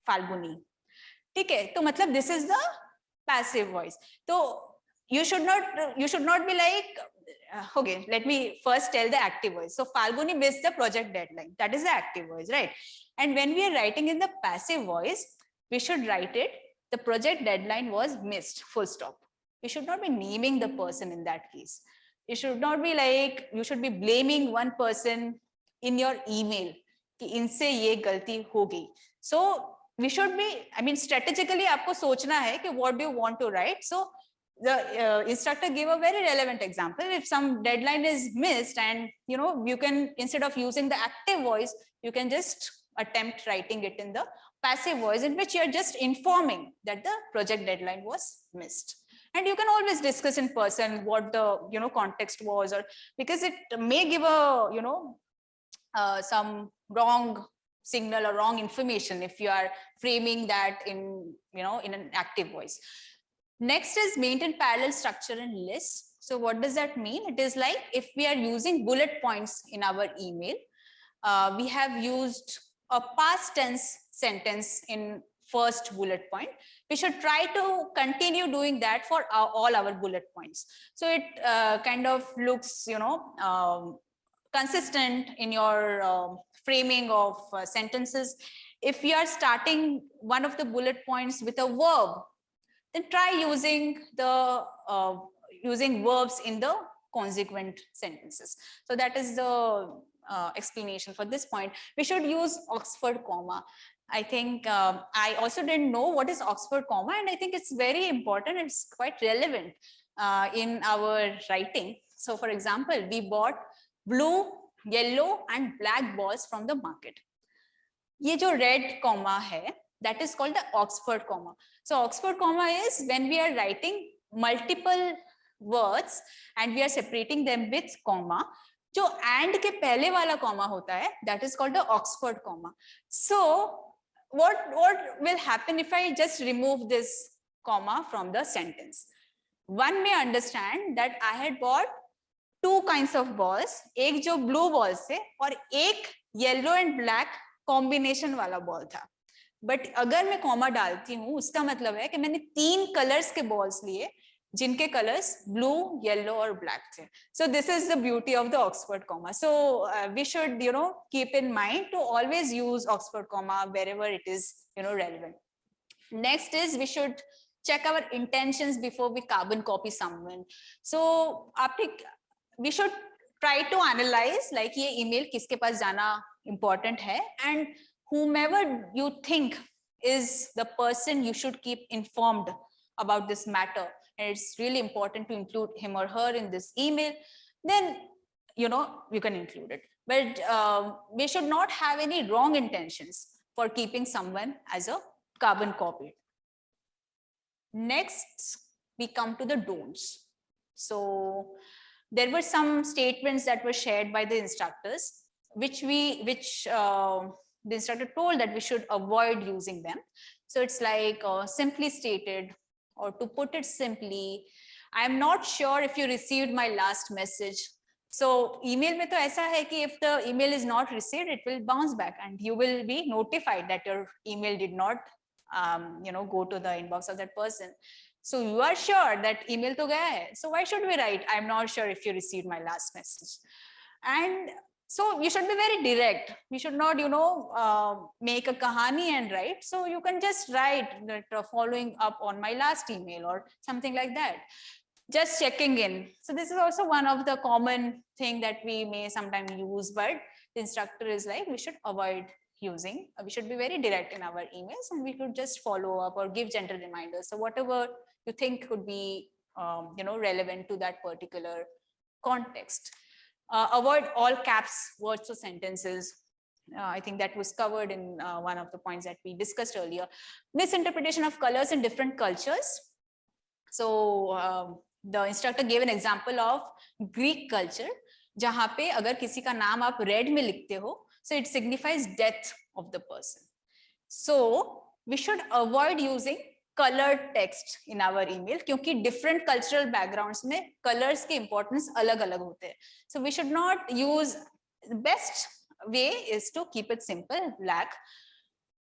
Falguni, ठीक है, तो मतलब this is the passive voice. तो you should not be like okay, let me first tell the active voice. So Falguni missed the project deadline, that is the active voice, right? And when we are writing in the passive voice, we should write it, the project deadline was missed, full stop. We should not be naming the person in that case. You should not be like, you should be blaming one person in your email कि इनसे ये गलती हो गई. So we should be, I mean, strategically आपको सोचना है कि what do you want to write. So the instructor gave a very relevant example. If some deadline is missed, and you can, instead of using the active voice, you can just attempt writing it in the passive voice, in which you are just informing that the project deadline was missed. And you can always discuss in person what the context was, or because it may give a some wrong signal or wrong information if you are framing that in in an active voice. Next is maintain parallel structure in lists. So what does that mean? It is like if we are using bullet points in our email, we have used a past tense sentence in first bullet point. We should try to continue doing that for all our bullet points. So it kind of looks, consistent in your framing of sentences. If you are starting one of the bullet points with a verb, then try using the using verbs in the consequent sentences. So that is the explanation for this point. We should use Oxford comma. I think I also didn't know what is Oxford comma, and I think it's very important. It's quite relevant in our writing. So for example, we bought blue, yellow and black balls from the market. ये जो red comma है, that is called the Oxford comma. So Oxford comma is when we are writing multiple words and we are separating them with comma. जो and के पहले वाला comma होता है, that is called the Oxford comma. So what will happen if I just remove this comma from the sentence? One may understand that I had bought two kinds of balls, एक जो blue balls थे और एक yellow and black combination वाला ball था. But अगर मैं comma डालती हूँ, उसका मतलब है कि मैंने तीन कलर्स के बॉल्स लिए जिनके कलर्स ब्लू, येलो और ब्लैक थे. So this is the beauty of the Oxford comma. So we should keep in mind to always use Oxford comma wherever it is relevant. Next is we should check our intentions before we carbon copy someone. So we should try to analyze like ये email किसके पास जाना important है, and whomever you think is the person you should keep informed about this matter, and it's really important to include him or her in this email, then you can include it. But we should not have any wrong intentions for keeping someone as a carbon copy. Next, we come to the don'ts. So there were some statements that were shared by the instructors, which the instructor told that we should avoid using them. So it's like simply stated, or to put it simply, I am not sure if you received my last message. So email mein to aisa hai ki if the email is not received, it will bounce back and you will be notified that your email did not go to the inbox of that person. So you are sure that email to gaya hai. So why should we write, I'm not sure if you received my last message? And so you should be very direct. We should not, make a kahani and write. So you can just write that following up on my last email or something like that. Just checking in. So this is also one of the common thing that we may sometimes use, but the instructor is like, we should avoid using. We should be very direct in our emails, and we could just follow up or give gentle reminders. So whatever you think could be, relevant to that particular context. Avoid all caps words or sentences. I think that was covered in one of the points that we discussed earlier. Misinterpretation of colors in different cultures. So the instructor gave an example of Greek culture, जहाँ पे अगर किसी का नाम आप red में लिखते हो, so it signifies death of the person. So we should avoid using colored text in our email, क्योंकि different cultural backgrounds में colors के importance अलग-अलग होते हैं. So we should not use, the best way is to keep it simple, black.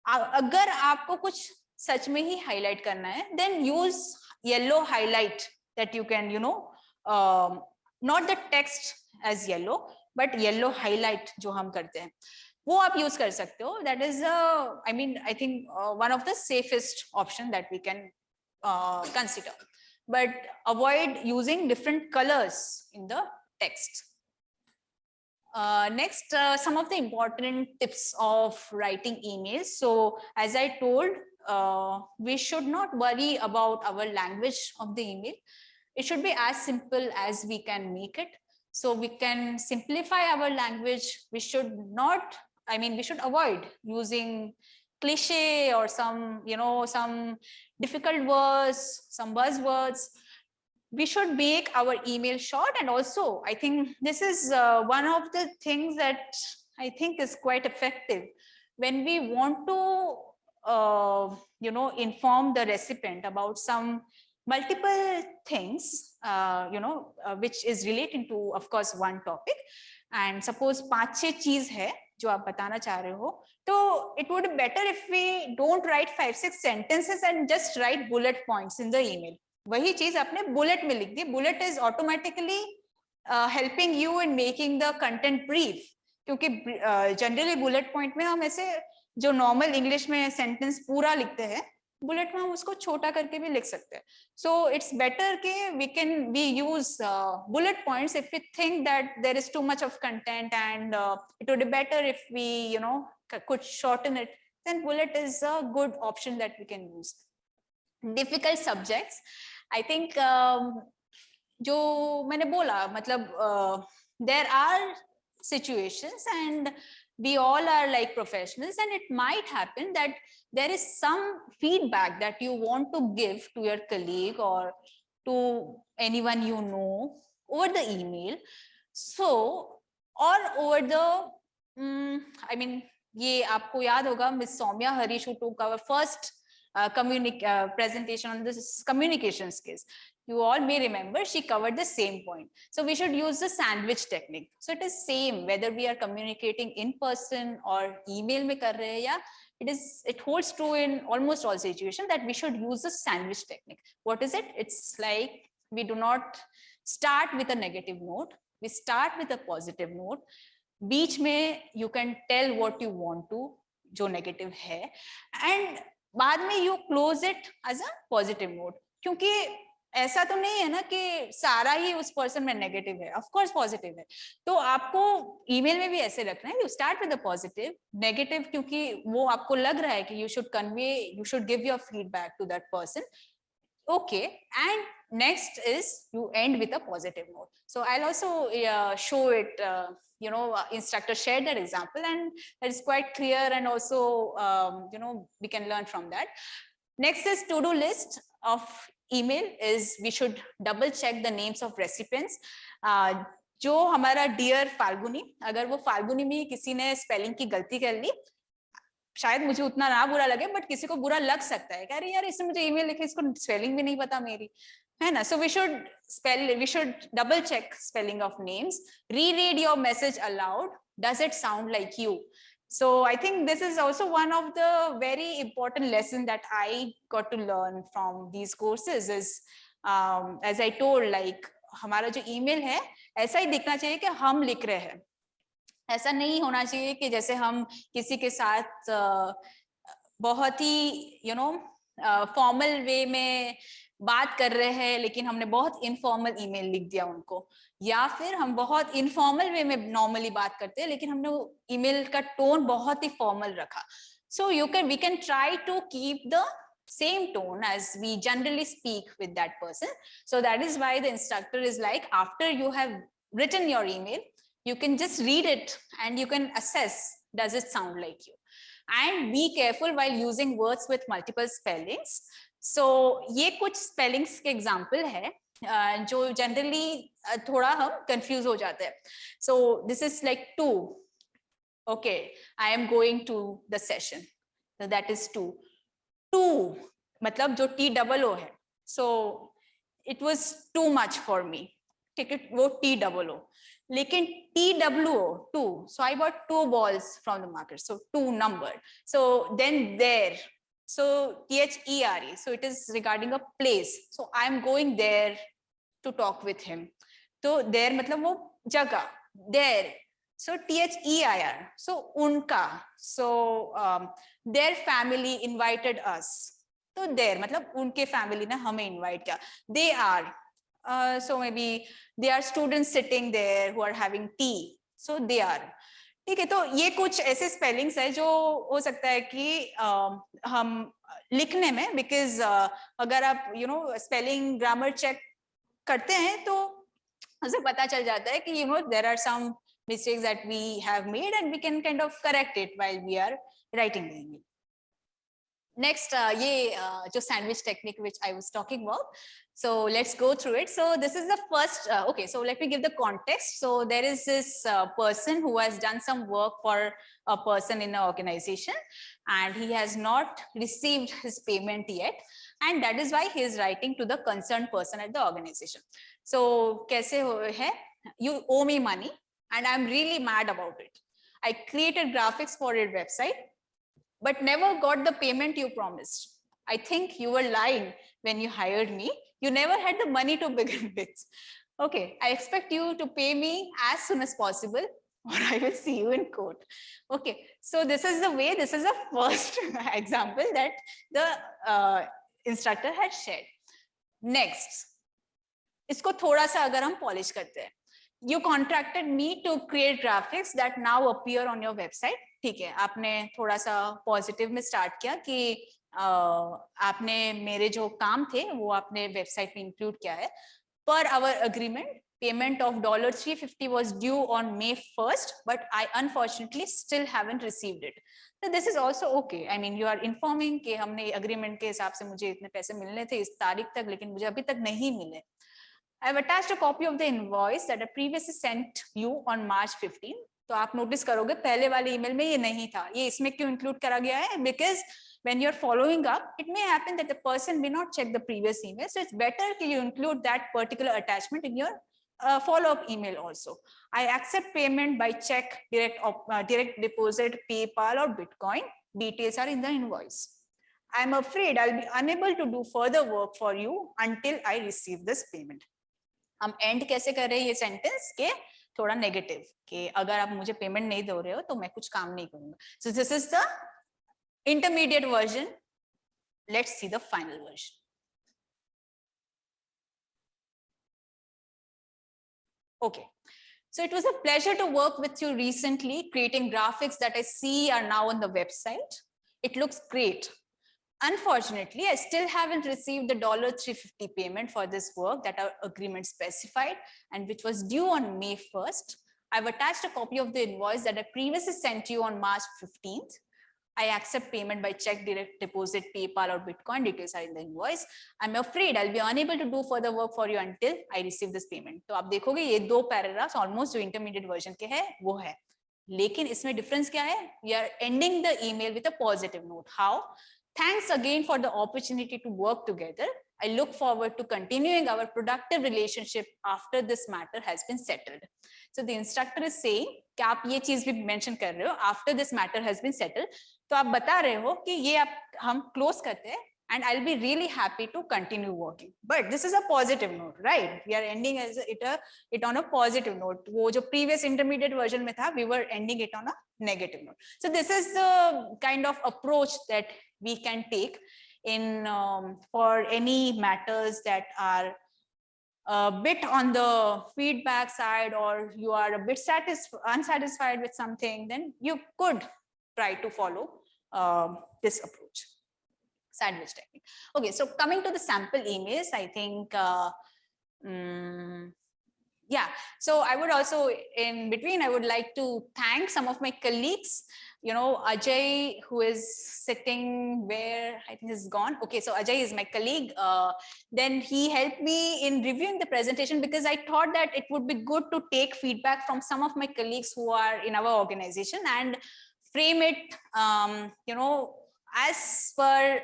अगर आपको कुछ सच में ही हाईलाइट करना है, then use yellow highlight that you can, you know, not the text as yellow, but yellow highlight जो हम करते हैं वो आप यूज कर सकते हो. That is I mean I think one of the safest option that we can consider, but avoid using different colors in the text. Next, some of the important tips of writing emails. So as I told, we should not worry about our language of the email. It should be as simple as we can make it. So we can simplify our language. We should not, I mean, we should avoid using cliche or some, you know, some difficult words, some buzzwords. We should make our email short. And also, I think this is one of the things that I think is quite effective when we want to, you know, inform the recipient about some multiple things, you know, which is relating to, of course, one topic. And suppose 5-6 चीज है जो आप बताना चाह रहे हो, तो it would be better if we don't write 5-6 sentences and just write bullet points in the email. वही चीज आपने बुलेट में लिख दी. Bullet is automatically helping you in making the content brief, क्योंकि जनरली बुलेट पॉइंट में हम ऐसे जो नॉर्मल इंग्लिश में सेंटेंस पूरा लिखते हैं, बुलेट में हम उसको छोटा करके भी लिख सकते हैं. सो इट्स बेटर कि we use bullet points if we think that there is too much of content and it would be better if we, you know, could shorten it. Then bullet is a good option that we can use. Difficult subjects, I think जो मैंने बोला, मतलब there are situations and we all are like professionals, and it might happen that there is some feedback that you want to give to your colleague or to anyone you know over the email. So or over the I mean, ये आपको याद होगा Miss Soumya Harish who took our first presentation on this communication skills. You all may remember she covered the same point. So we should use the sandwich technique. So it is same whether we are communicating in person or email में कर रहे हैं, या it holds true in almost all situations that we should use the sandwich technique. What is it? It's like we do not start with a negative note. We start with a positive note. बीच में you can tell what you want to, जो negative है, and बाद में you close it as a positive note. क्योंकि ऐसा तो नहीं है ना कि सारा ही उस पर्सन में नेगेटिव है, ऑफ कोर्स पॉजिटिव है. तो आपको ईमेल में भी ऐसे रखना है, you start with the positive, negative क्योंकि वो आपको लग रहा है कि you should convey, you should give your feedback to that person. Okay, and next is you end with a positive note. So I'll also show it, you know, instructor shared that example, and that is quite clear, and also you know, we can learn from that. Next is to-do list of email is we should double check the names of recipients. जो हमारा dear Falguni, अगर वो फाल्गुनी में किसी ने spelling की गलती कर ली, शायद मुझे उतना ना बुरा लगे, बट किसी को बुरा लग सकता है कि अरे यार इसने मुझे ईमेल लिखी, इसको स्पेलिंग भी नहीं पता मेरी, है ना. So we should double check spelling of names. Reread your message aloud. Does it sound like you? So I think this is also one of the very important lessons that I got to learn from these courses is, as I told, like हमारा जो email है ऐसा ही दिखना चाहिए कि हम लिख रहे हैं. ऐसा नहीं होना चाहिए कि जैसे हम किसी के साथ बहुत ही, you know, फॉर्मल वे में बात कर रहे हैं लेकिन हमने बहुत इनफॉर्मल ईमेल लिख दिया उनको, या फिर हम बहुत इनफॉर्मल वे में नॉर्मली बात करते हैं लेकिन हमने ईमेल का टोन बहुत ही फॉर्मल रखा. So we can try to keep the same tone as we generally speak with that person. So that is why the instructor is like, after you have written your email, you can just read it and you can assess, does it sound like you? And be careful while using words with multiple spellings. So ये कुछ spellings के example है जो generally थोड़ा हम confuse हो जाते हैं. So this is like to. Okay, I am going to the session. So that is to. To मतलब जो TOO है. So it was too much for me. ठीक है, वो TOO. लेकिन TWO 2, so I bought 2 balls from the market, so 2 number. So then there, so THERE, so it is regarding a place, so I am going there to talk with him. So there मतलब वो जगह, there. So THEIR, so unka, so their family invited us. So there मतलब उनके family ने हमें invite किया. They are, so maybe they are students sitting there who are having tea. So they are. ठीक है, तो ये कुछ ऐसे स्पेलिंग्स है जो हो सकता है कि हम लिखने में, बिकॉज अगर आप स्पेलिंग ग्रामर चेक करते हैं तो उसे पता चल जाता है कि there are some mistakes that we have made and we can kind of correct it while we are writing the email. Next, ये जो sandwich technique which I was talking about. So let's go through it. So this is the first, okay, so let me give the context. So there is this person who has done some work for a person in an organization and he has not received his payment yet. And that is why he is writing to the concerned person at the organization. So कैसे है? You owe me money and I'm really mad about it. I created graphics for your website, but never got the payment you promised. I think you were lying when you hired me. You never had the money to begin with. Okay, I expect you to pay me as soon as possible or I will see you in court. Okay, so this is the way, this is the first example that the instructor had shared. Next, इसको थोड़ा सा अगर हम polish करते हैं. You contracted me to create graphics that now appear on your website. ठीक है, आपने थोड़ा सा पॉजिटिव में स्टार्ट किया कि आपने मेरे जो काम थे वो आपने वेबसाइट में इंक्लूड किया है. Per hour agreement, payment of $350 was due on May 1st, but I unfortunately still haven't received it. So this is also okay. I mean, you are informing कि हमने agreement के हिसाब से मुझे इतने पैसे मिलने थे इस तारीख तक, लेकिन मुझे अभी तक नहीं मिले. I have attached a copy of the invoice that I previously sent you on March 15. तो आप नोटिस करोगे पहले वाले ईमेल में ये नहीं था. ये इसमें क्यों इंक्लूड करा गया है? Because when you're following up, it may happen that the person may not check the previous email. So it's better that you include that particular attachment in your follow-up email also. I accept payment by check, direct deposit, PayPal or Bitcoin. Details are in the invoice. I'm afraid I'll be unable to do further work for you until I receive this payment. हम and कैसे कर रहे हैं ये sentence के थोड़ा negative कि अगर आप मुझे पेमेंट नहीं दे रहे हो तो मैं कुछ काम नहीं करूंगा. सो this is the intermediate version. Let's see the final version. Okay, so it was a pleasure to work with you recently. Creating graphics that I see are now on the website. It looks great. Unfortunately, I still haven't received the $350 payment for this work that our agreement specified and which was due on May 1st. I've attached a copy of the invoice that I previously sent you on March 15th. I accept payment by check, direct deposit, PayPal or Bitcoin. Details are in the invoice. I'm afraid I'll be unable to do further work for you until I receive this payment. तो आप देखोगे ये दो paragraphs almost जो intermediate version के है वो है. लेकिन इसमें difference क्या है? We are ending the email with a positive note. How? Thanks again for the opportunity to work together. I look forward to continuing our productive relationship after this matter has been settled. So the instructor is saying कि आप ये चीज भी mention कर रहे हो after this matter has been settled. तो आप बता रहे हो कि ये आप हम close करते हैं and I'll be really happy to continue working. But this is a positive note, right? We are ending it on a positive note. वो जो previous intermediate version में था, we were ending it on a negative note. So this is the kind of approach that we can take in for any matters that are a bit on the feedback side, or you are a bit unsatisfied with something, then you could try to follow this approach. Sandwich technique. Okay, so coming to the sample emails, I think yeah, so I would also in between I would like to thank some of my colleagues. You know, Ajay, who is sitting where I think is gone. Okay, so Ajay is my colleague. Then he helped me in reviewing the presentation because I thought that it would be good to take feedback from some of my colleagues who are in our organization and frame it, you know, as per,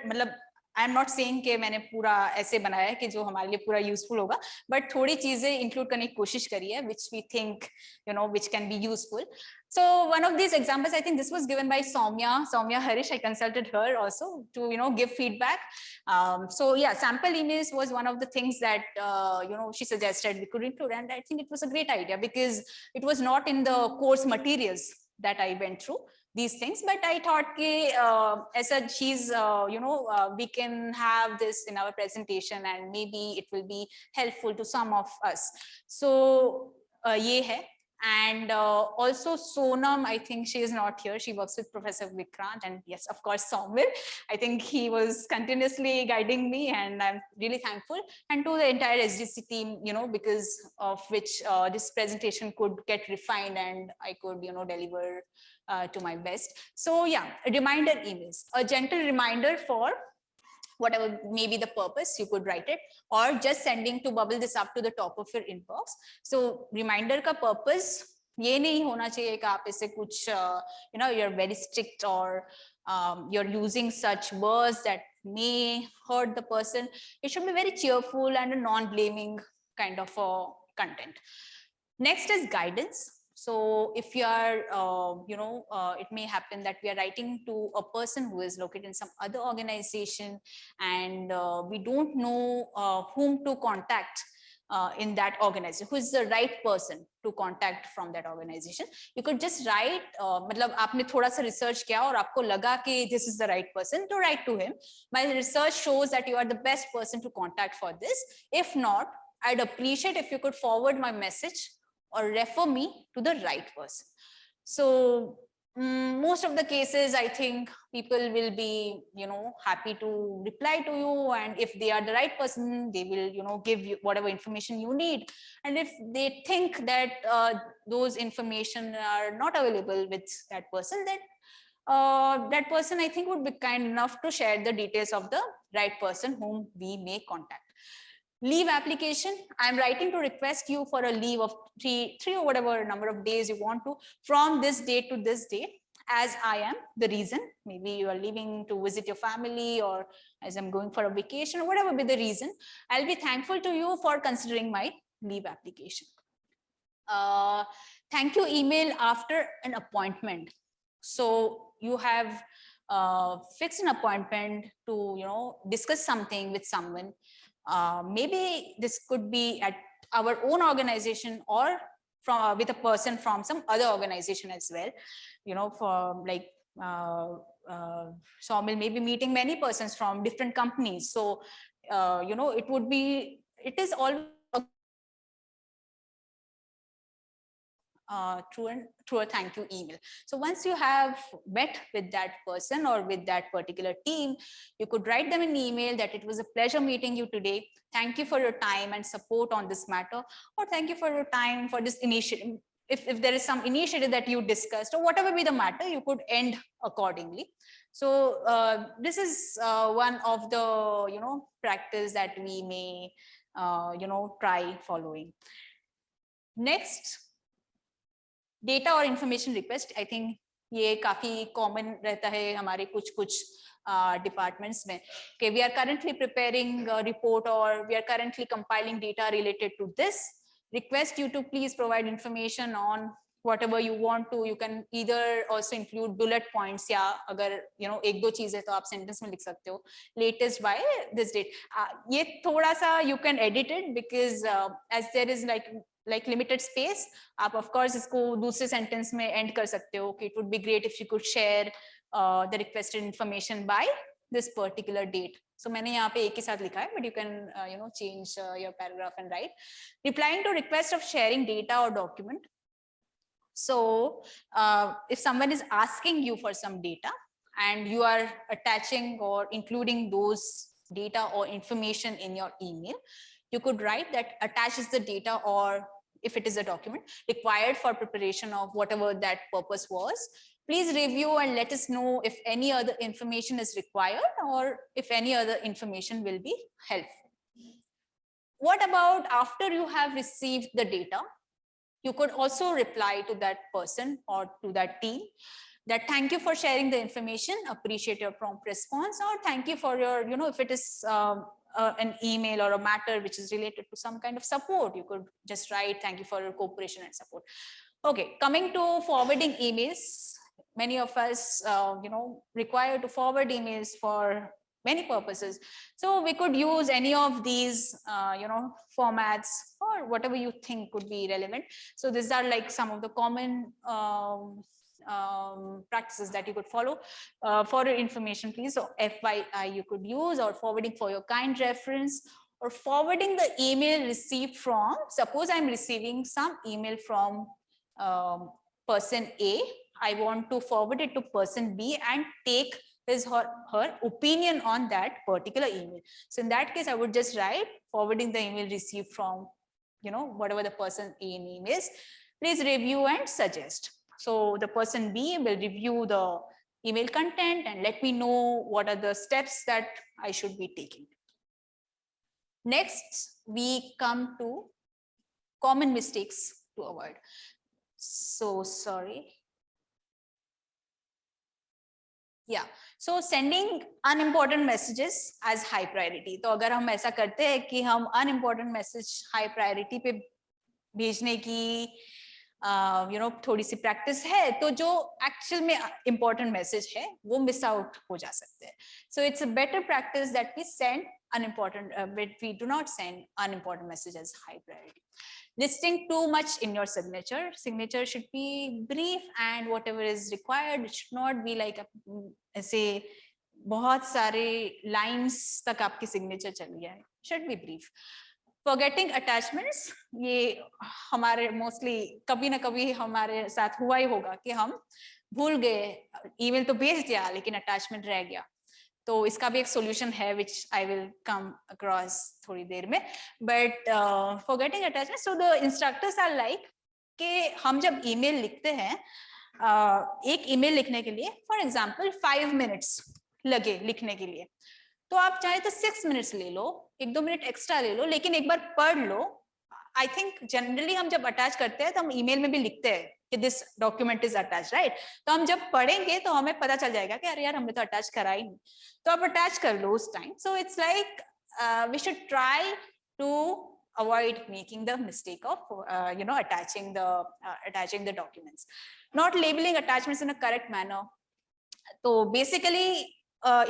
I am not saying कि मैंने पूरा ऐसे बनाया है कि जो हमारे लिए पूरा यूजफुल होगा, बट थोड़ी चीजें इंक्लूड करने की कोशिश करी है which we think which can be useful. So one of these examples, I think this was given by Soumya Harish. I consulted her also to give feedback. So yeah, sample emails was one of the things that she suggested we could include, and I think it was a great idea because it was not in the course materials that I went through these things, but I thought as a we can have this in our presentation and maybe it will be helpful to some of us. So ye hai. And also Sonam, I think she is not here. She works with Professor Vikrant, and yes, of course, Saumil. I think he was continuously guiding me, and I'm really thankful. And to the entire SDC team, because of which this presentation could get refined and I could, deliver to my best. So yeah, reminder emails, a gentle reminder for whatever may be the purpose, you could write it, or just sending to bubble this up to the top of your inbox. So reminder ka purpose ये नहीं होना चाहिए कि आप इसे कुछ you're very strict or you're using such words that may hurt the person. It should be very cheerful and a non-blaming kind of content. Next is guidance. So if you are, it may happen that we are writing to a person who is located in some other organization, and we don't know whom to contact in that organization, who is the right person to contact from that organization. You could just write, मतलब आपने थोड़ा सा research किया और आपको लगा कि this is the right person, to write to him. My research shows that you are the best person to contact for this. If not, I'd appreciate if you could forward my message or refer me to the right person. So most of the cases, I think people will be, happy to reply to you. And if they are the right person, they will, give you whatever information you need. And if they think that those information are not available with that person, then that person, I think, would be kind enough to share the details of the right person whom we may contact. Leave application, I'm writing to request you for a leave of three or whatever number of days you want to, from this date to this date, as I am the reason. Maybe you are leaving to visit your family, or as I'm going for a vacation, or whatever be the reason. I'll be thankful to you for considering my leave application. Thank you email after an appointment. So you have fixed an appointment to discuss something with someone. Maybe this could be at our own organization, or from with a person from some other organization as well. For like Saumil may be meeting many persons from different companies. So it is always through a thank you email. So once you have met with that person or with that particular team, you could write them an email that it was a pleasure meeting you today. Thank you for your time and support on this matter, or thank you for your time for this initiative. If there is some initiative that you discussed, or whatever be the matter, you could end accordingly. So this is one of the practice that we may try following. Next, data और information request. I think ये काफी common रहता है हमारे कुछ departments में कि we are currently preparing report और we are currently compiling data related to this. Request you to please provide information on whatever you want to. You can either also include bullet points, या अगर एक दो चीज है तो आप sentence में लिख सकते हो, latest by this date. ये थोड़ा सा you can edit it because as there is like limited space, आप of course इसको दूसरे सेंटेंस में end कर सकते हो कि it would be great if you could share the requested information by this particular date. So मैंने यहाँ पे एक ही साथ लिखा है, but you can change your paragraph and write replying to request of sharing data or document. So if someone is asking you for some data and you are attaching or including those data or information in your email, you could write that attaches the data, or if it is a document required for preparation of whatever that purpose was. Please review and let us know if any other information is required or if any other information will be helpful. What about after you have received the data? You could also reply to that person or to that team that thank you for sharing the information, appreciate your prompt response, or thank you for your, if it is an email or a matter which is related to some kind of support, you could just write thank you for your cooperation and support. Okay, coming to forwarding emails, many of us, require to forward emails for many purposes. So we could use any of these, formats or whatever you think could be relevant. So these are like some of the common practices that you could follow. For your information, please. So FYI you could use, or forwarding for your kind reference, or forwarding the email received from, suppose I'm receiving some email from person A, I want to forward it to person B and take his or her opinion on that particular email. So in that case, I would just write forwarding the email received from, whatever the person A name is, please review and suggest. So the person B will review the email content and let me know what are the steps that I should be taking. Next, we come to common mistakes to avoid. So sorry. Yeah, so sending unimportant messages as high priority. तो अगर हम ऐसा करते हैं कि हम unimportant message high priority पे भेजने की थोड़ी सी प्रैक्टिस है, तो जो एक्चुअल में important message है वो मिस आउट हो जा सकते हैं. So it's a better practice that we send unimportant, but we do not send unimportant messages high priority. Listing too much in your signature. Signature should be brief and whatever is required. It should not be like ऐसे बहुत सारे lines तक आपकी signature चली जाए. Should be brief. Forgetting attachments, ये हमारे mostly कभी ना कभी हमारे साथ हुआ ही होगा कि हम भूल गए, email तो भेज दिया लेकिन attachment रह गया. तो इसका भी एक solution है which I will come across थोड़ी देर में. But forgetting attachment, so the instructors are like कि हम जब email लिखते हैं, एक email लिखने के लिए for example 5 minutes लगे लिखने के लिए, तो आप चाहे तो 6 minutes ले लो, 1-2 मिनट एक्स्ट्रा ले लो, लेकिन एक बार पढ़ लो. आई थिंक जनरली हम जब अटैच करते हैं तो हम ईमेल में भी लिखते हैं कि this document is attach, right? तो हम जब पढ़ेंगे तो हमें पता चल जाएगा कि अरे यार हमने तो अटैच करा ही नहीं, तो आप अटैच कर लो उस time. So it's like we should try to avoid making the mistake of attaching the documents. Not labeling attachments in a correct manner. So basically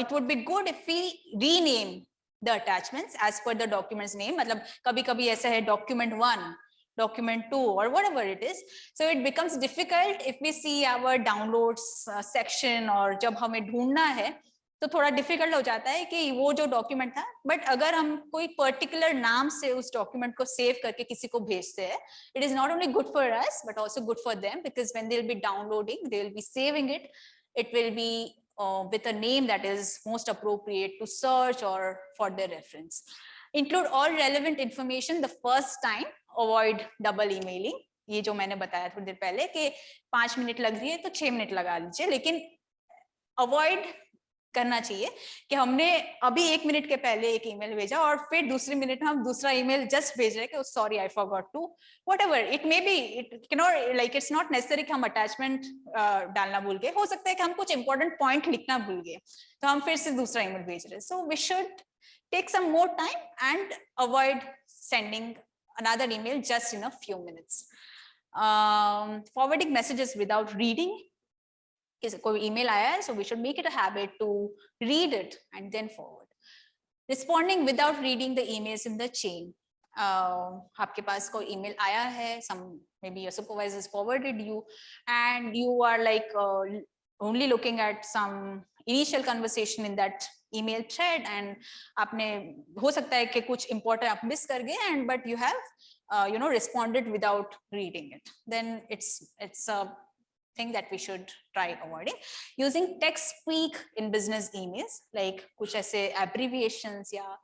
it would be good if we rename the attachments as per the document's name. मतलब कभी-कभी ऐसा है document 1, document 2 or whatever it is. So it becomes difficult if we see our downloads section, और जब हमें ढूंढना है तो थोड़ा डिफिकल्ट हो जाता है कि वो जो डॉक्यूमेंट था, बट अगर हम कोई पर्टिकुलर नाम से उस डॉक्यूमेंट को सेव करके किसी को भेजते हैं, it is not only good for us but also good for them, because when they will be downloading they will be saving it, it will be with a name that is most appropriate to search or for their reference. Include all relevant information the first time. Avoid double emailing. ये जो मैंने बताया थोड़ी देर पहले कि 5 minute लग रही है तो 6 मिनट लगा लीजिए, लेकिन अवॉइड करना चाहिए कि हमने अभी 1 मिनट के पहले एक ईमेल भेजा और फिर दूसरी मिनट में हम दूसरा ईमेल जस्ट भेज रहे हैं कि sorry I forgot to, whatever it may be, it cannot like it's not necessary कि हम अटैचमेंट डालना भूल गए, हो सकता है कि हम कुछ इंपॉर्टेंट पॉइंट लिखना भूल गए तो हम फिर से दूसरा ईमेल भेज रहे हैं. So we should take some more time and avoid sending another email just in a few minutes. Forwarding messages without reading. कोई email आया है, so we should make it a habit to read it and then forward. Responding without reading the emails in the chain. आपके पास कोई email आया है, some maybe your supervisor has forwarded you and you are like only looking at some initial conversation in that email thread and आपने हो सकता है कि कुछ important आप miss कर गए and but you have responded without reading it. Then it's a thing that we should try avoiding. Using text speak in business emails, like कुछ ऐसे abbreviations या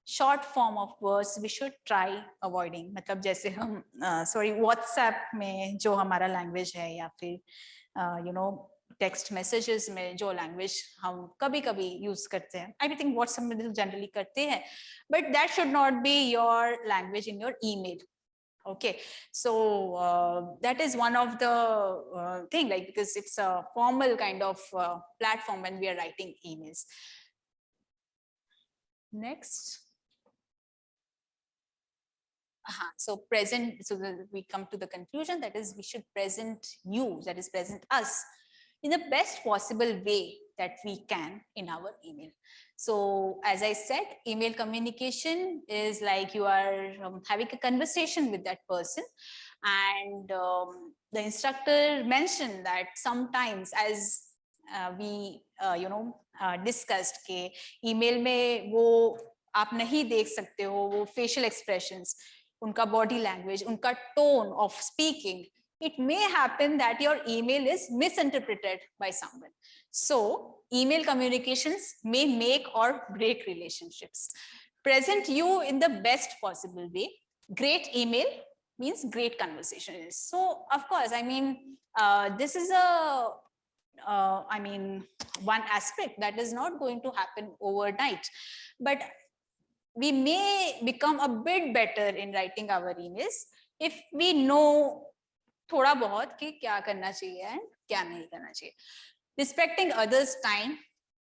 short form of words we should try avoiding. मतलब जैसे हम WhatsApp में जो हमारा language है या फिर text messages में जो language हम कभी-कभी use करते हैं. I think WhatsApp में generally करते हैं, but that should not be your language in your email. Okay, so that is one of the thing, like, because it's a formal kind of platform when we are writing emails. Next. So present, so we come to the conclusion that is we should present you, that is present us, in the best possible way that we can in our email. So as I said, email communication is like you are having a conversation with that person, and the instructor mentioned that sometimes, as we discussed, के email में वो आप नहीं देख सकते हो वो facial expressions, unka body language, unka tone of speaking, it may happen that your email is misinterpreted by someone. So email communications may make or break relationships. Present you in the best possible way. Great email means great conversation. So of course, I mean, this is a one aspect that is not going to happen overnight, but we may become a bit better in writing our emails if we know थोड़ा बहुत कि क्या करना चाहिए and क्या नहीं करना चाहिए. Respecting others' time.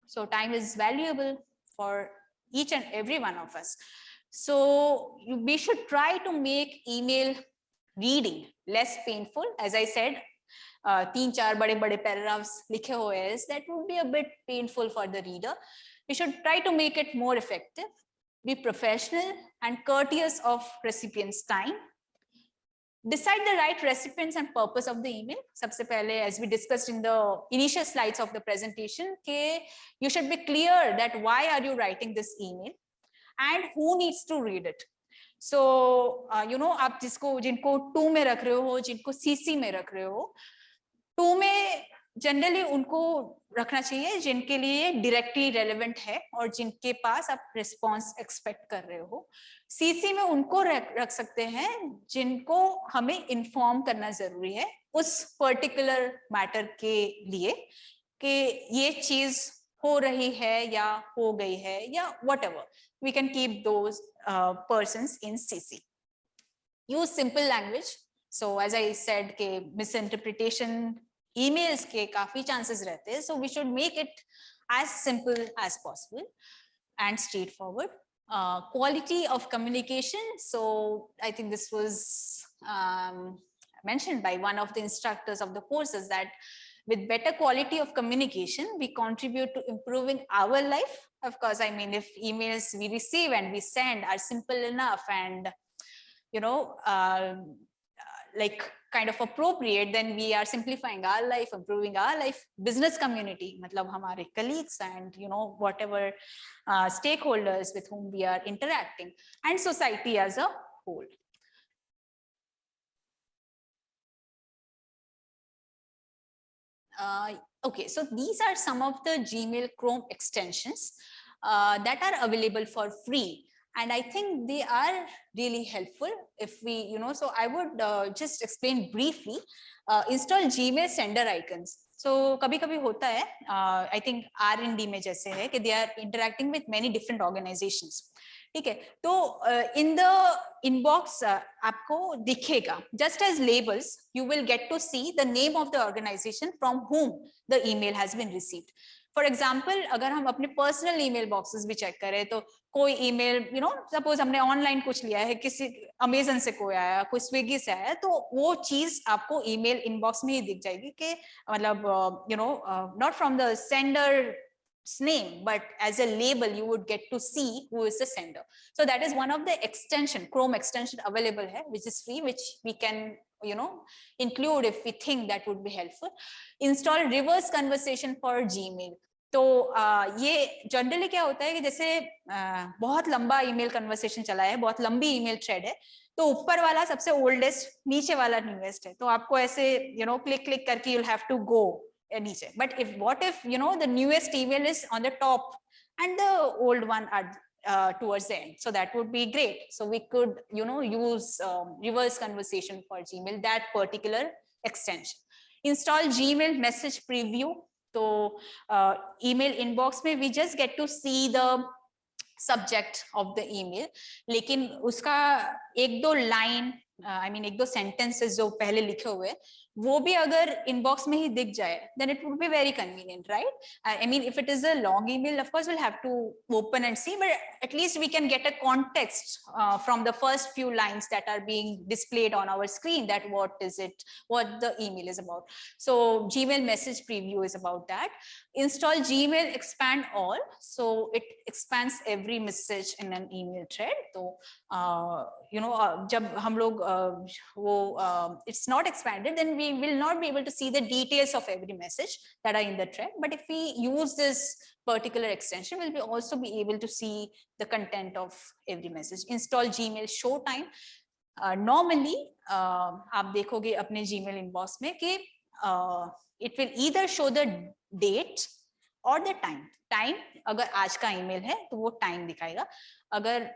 So time is valuable for each and every one of us. So we should try to make email reading less painful. As I said, 3-4 बड़े-बड़े paragraphs लिखे हुए हैं, that would be a bit painful for the reader. We should try to make it more effective. Be professional and courteous of recipients' time. Decide the right recipients and purpose of the email. Sabse pehle, as we discussed in the initial slides of the presentation, you should be clear that why are you writing this email and who needs to read it. So, आप जिनको 2 में रख रहे हो, जिनको CC में रख रहे हो, 2 में जनरली उनको रखना चाहिए जिनके लिए डायरेक्टली रेलेवेंट है और जिनके पास आप रिस्पांस एक्सपेक्ट कर रहे हो. सीसी में उनको रख सकते हैं जिनको हमें इन्फॉर्म करना जरूरी है उस पर्टिकुलर मैटर के लिए कि ये चीज हो रही है या हो गई है या whatever. We can keep those persons in CC. Use simple language. So as I said, कि misinterpretation emails के काफी chances रहते हैं, so we should make it as simple as possible and straightforward. Quality of communication. So I think this was mentioned by one of the instructors of the courses, that with better quality of communication, we contribute to improving our life. Of course, I mean, if emails we receive and we send are simple enough and like kind of appropriate, then we are simplifying our life, improving our life. Business community, matlab hamare colleagues and whatever stakeholders with whom we are interacting, and society as a whole. Okay, so these are some of the Gmail Chrome extensions that are available for free. And I think they are really helpful if we, so I would just explain briefly. Install Gmail sender icons. So कभी-कभी होता है, I think R&D में जैसे है कि they are interacting with many different organizations. ठीक है, तो in the inbox आपको दिखेगा, just as labels, you will get to see the name of the organization from whom the email has been received. For example, अगर हम अपने personal email boxes भी check करें, तो कोई email, suppose हमने online कुछ लिया है, किसी Amazon से कोई आया, कोई Swiggy से आया, तो वो चीज आपको email inbox में ही दिख जाएगी कि मतलब not from the sender name, but as a label you would get to see who is the sender. So that is one of the extension, Chrome extension available here, which is free, which we can include if we think that would be helpful. Install reverse conversation for Gmail. तो ये generally क्या होता है कि जैसे बहुत लंबा email conversation चला है, बहुत लंबी ईमेल थ्रेड है, तो ऊपर वाला सबसे ओल्डेस्ट, नीचे वाला न्यूएस्ट है, तो आपको ऐसे क्लिक क्लिक करके you'll have to go niche. But what if the newest email is on the top and the old one are towards the end? So that would be great. So we could use reverse conversation for Gmail, that particular extension. Install Gmail message preview. So email inbox में we just get to see the subject of the email, लेकिन उसका 1-2 line I mean एक दो sentences जो पहले लिखे हुए वो भी अगर inbox में ही दिख जाए, then it would be very convenient, right? I mean, if it is a long email, of course we'll have to open and see, but at least we can get a context from the first few lines that are being displayed on our screen, that what is it, what the email is about. So Gmail message preview is about that. Install Gmail expand all, so it expands every message in an email thread. So जब हम लोग it's not expanded, then we will not be able to see the details of every message that are in the thread. But if we use this particular extension, we'll be also be able to see the content of every message. Install Gmail show time. Normally आप देखोगे अपने Gmail inbox में कि it will either show the date or the time. अगर आज का email है तो वो time दिखाएगा, अगर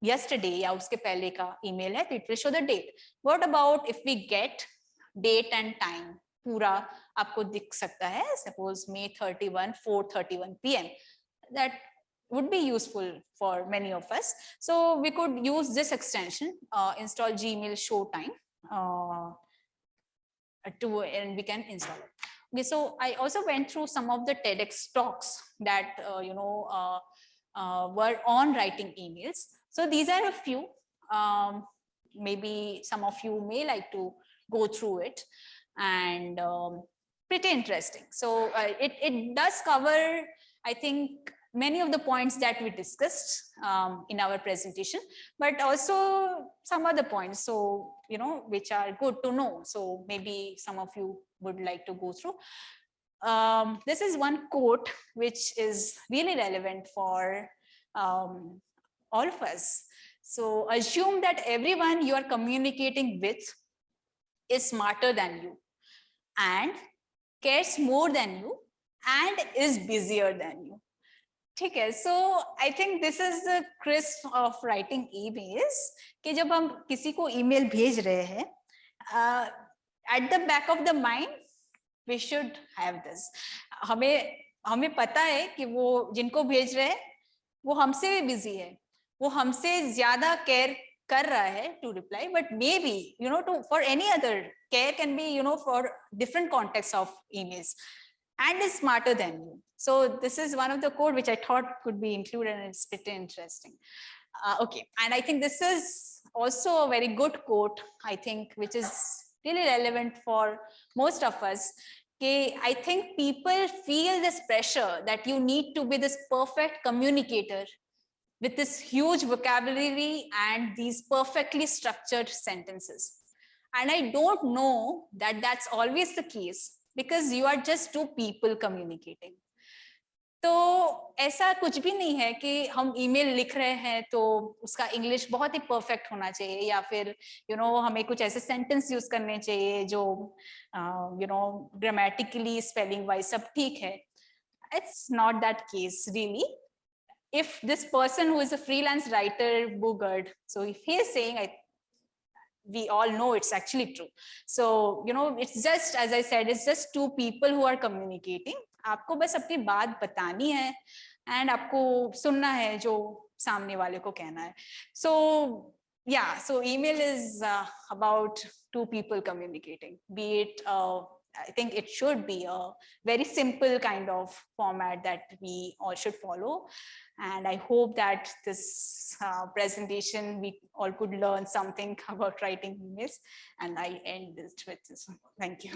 yesterday या उसके पहले का email है तो it will show the date. What about if we get date and time पूरा आपको दिख सकता है, suppose May 31 4:31 PM, that would be useful for many of us. So we could use this extension, install Gmail show time, and we can install it. Okay, so I also went through some of the TEDx talks that were on writing emails. So these are a few. Maybe some of you may like to go through it, and pretty interesting. So it does cover, I think, many of the points that we discussed in our presentation, but also some other points, so which are good to know. So maybe some of you would like to go through. This is one quote which is really relevant for all of us. So assume that everyone you are communicating with is smarter than you and cares more than you and is busier than you. ठीक है, so I think this is the crisp of writing emails कि जब हम किसी को email भेज रहे हैं, at the back of the mind we should have this. हमें पता है कि वो जिनको भेज रहे हैं वो हमसे भी busy है, वो हमसे ज़्यादा care कर रहा है to reply, but maybe for any other care can be for different contexts of emails and is smarter than you. So this is one of the code which I thought could be included, and it's pretty interesting. Okay, and I think this is also a very good quote, I think, which is really relevant for most of us. Okay, I think people feel this pressure that you need to be this perfect communicator with this huge vocabulary and these perfectly structured sentences. And I don't know that that's always the case, because you are just two people communicating. तो ऐसा कुछ भी नहीं है कि हम email लिख रहे हैं तो उसका इंग्लिश बहुत ही परफेक्ट होना चाहिए, या फिर हमें कुछ ऐसे सेंटेंस यूज करने चाहिए जो ग्रामेटिकली स्पेलिंग वाइज सब ठीक है. It's not that case really. If this person who is a freelance writer, Bugard, so if he is saying, we all know it's actually true. So it's just, as I said, it's just two people who are communicating. आपको बस अपनी बात बतानी है and आपको सुनना है जो सामने वाले को कहना है. So yeah, so email is about two people communicating, be it I think it should be a very simple kind of format that we all should follow. And I hope that this presentation, we all could learn something about writing emails. And I end this with this. Thank you.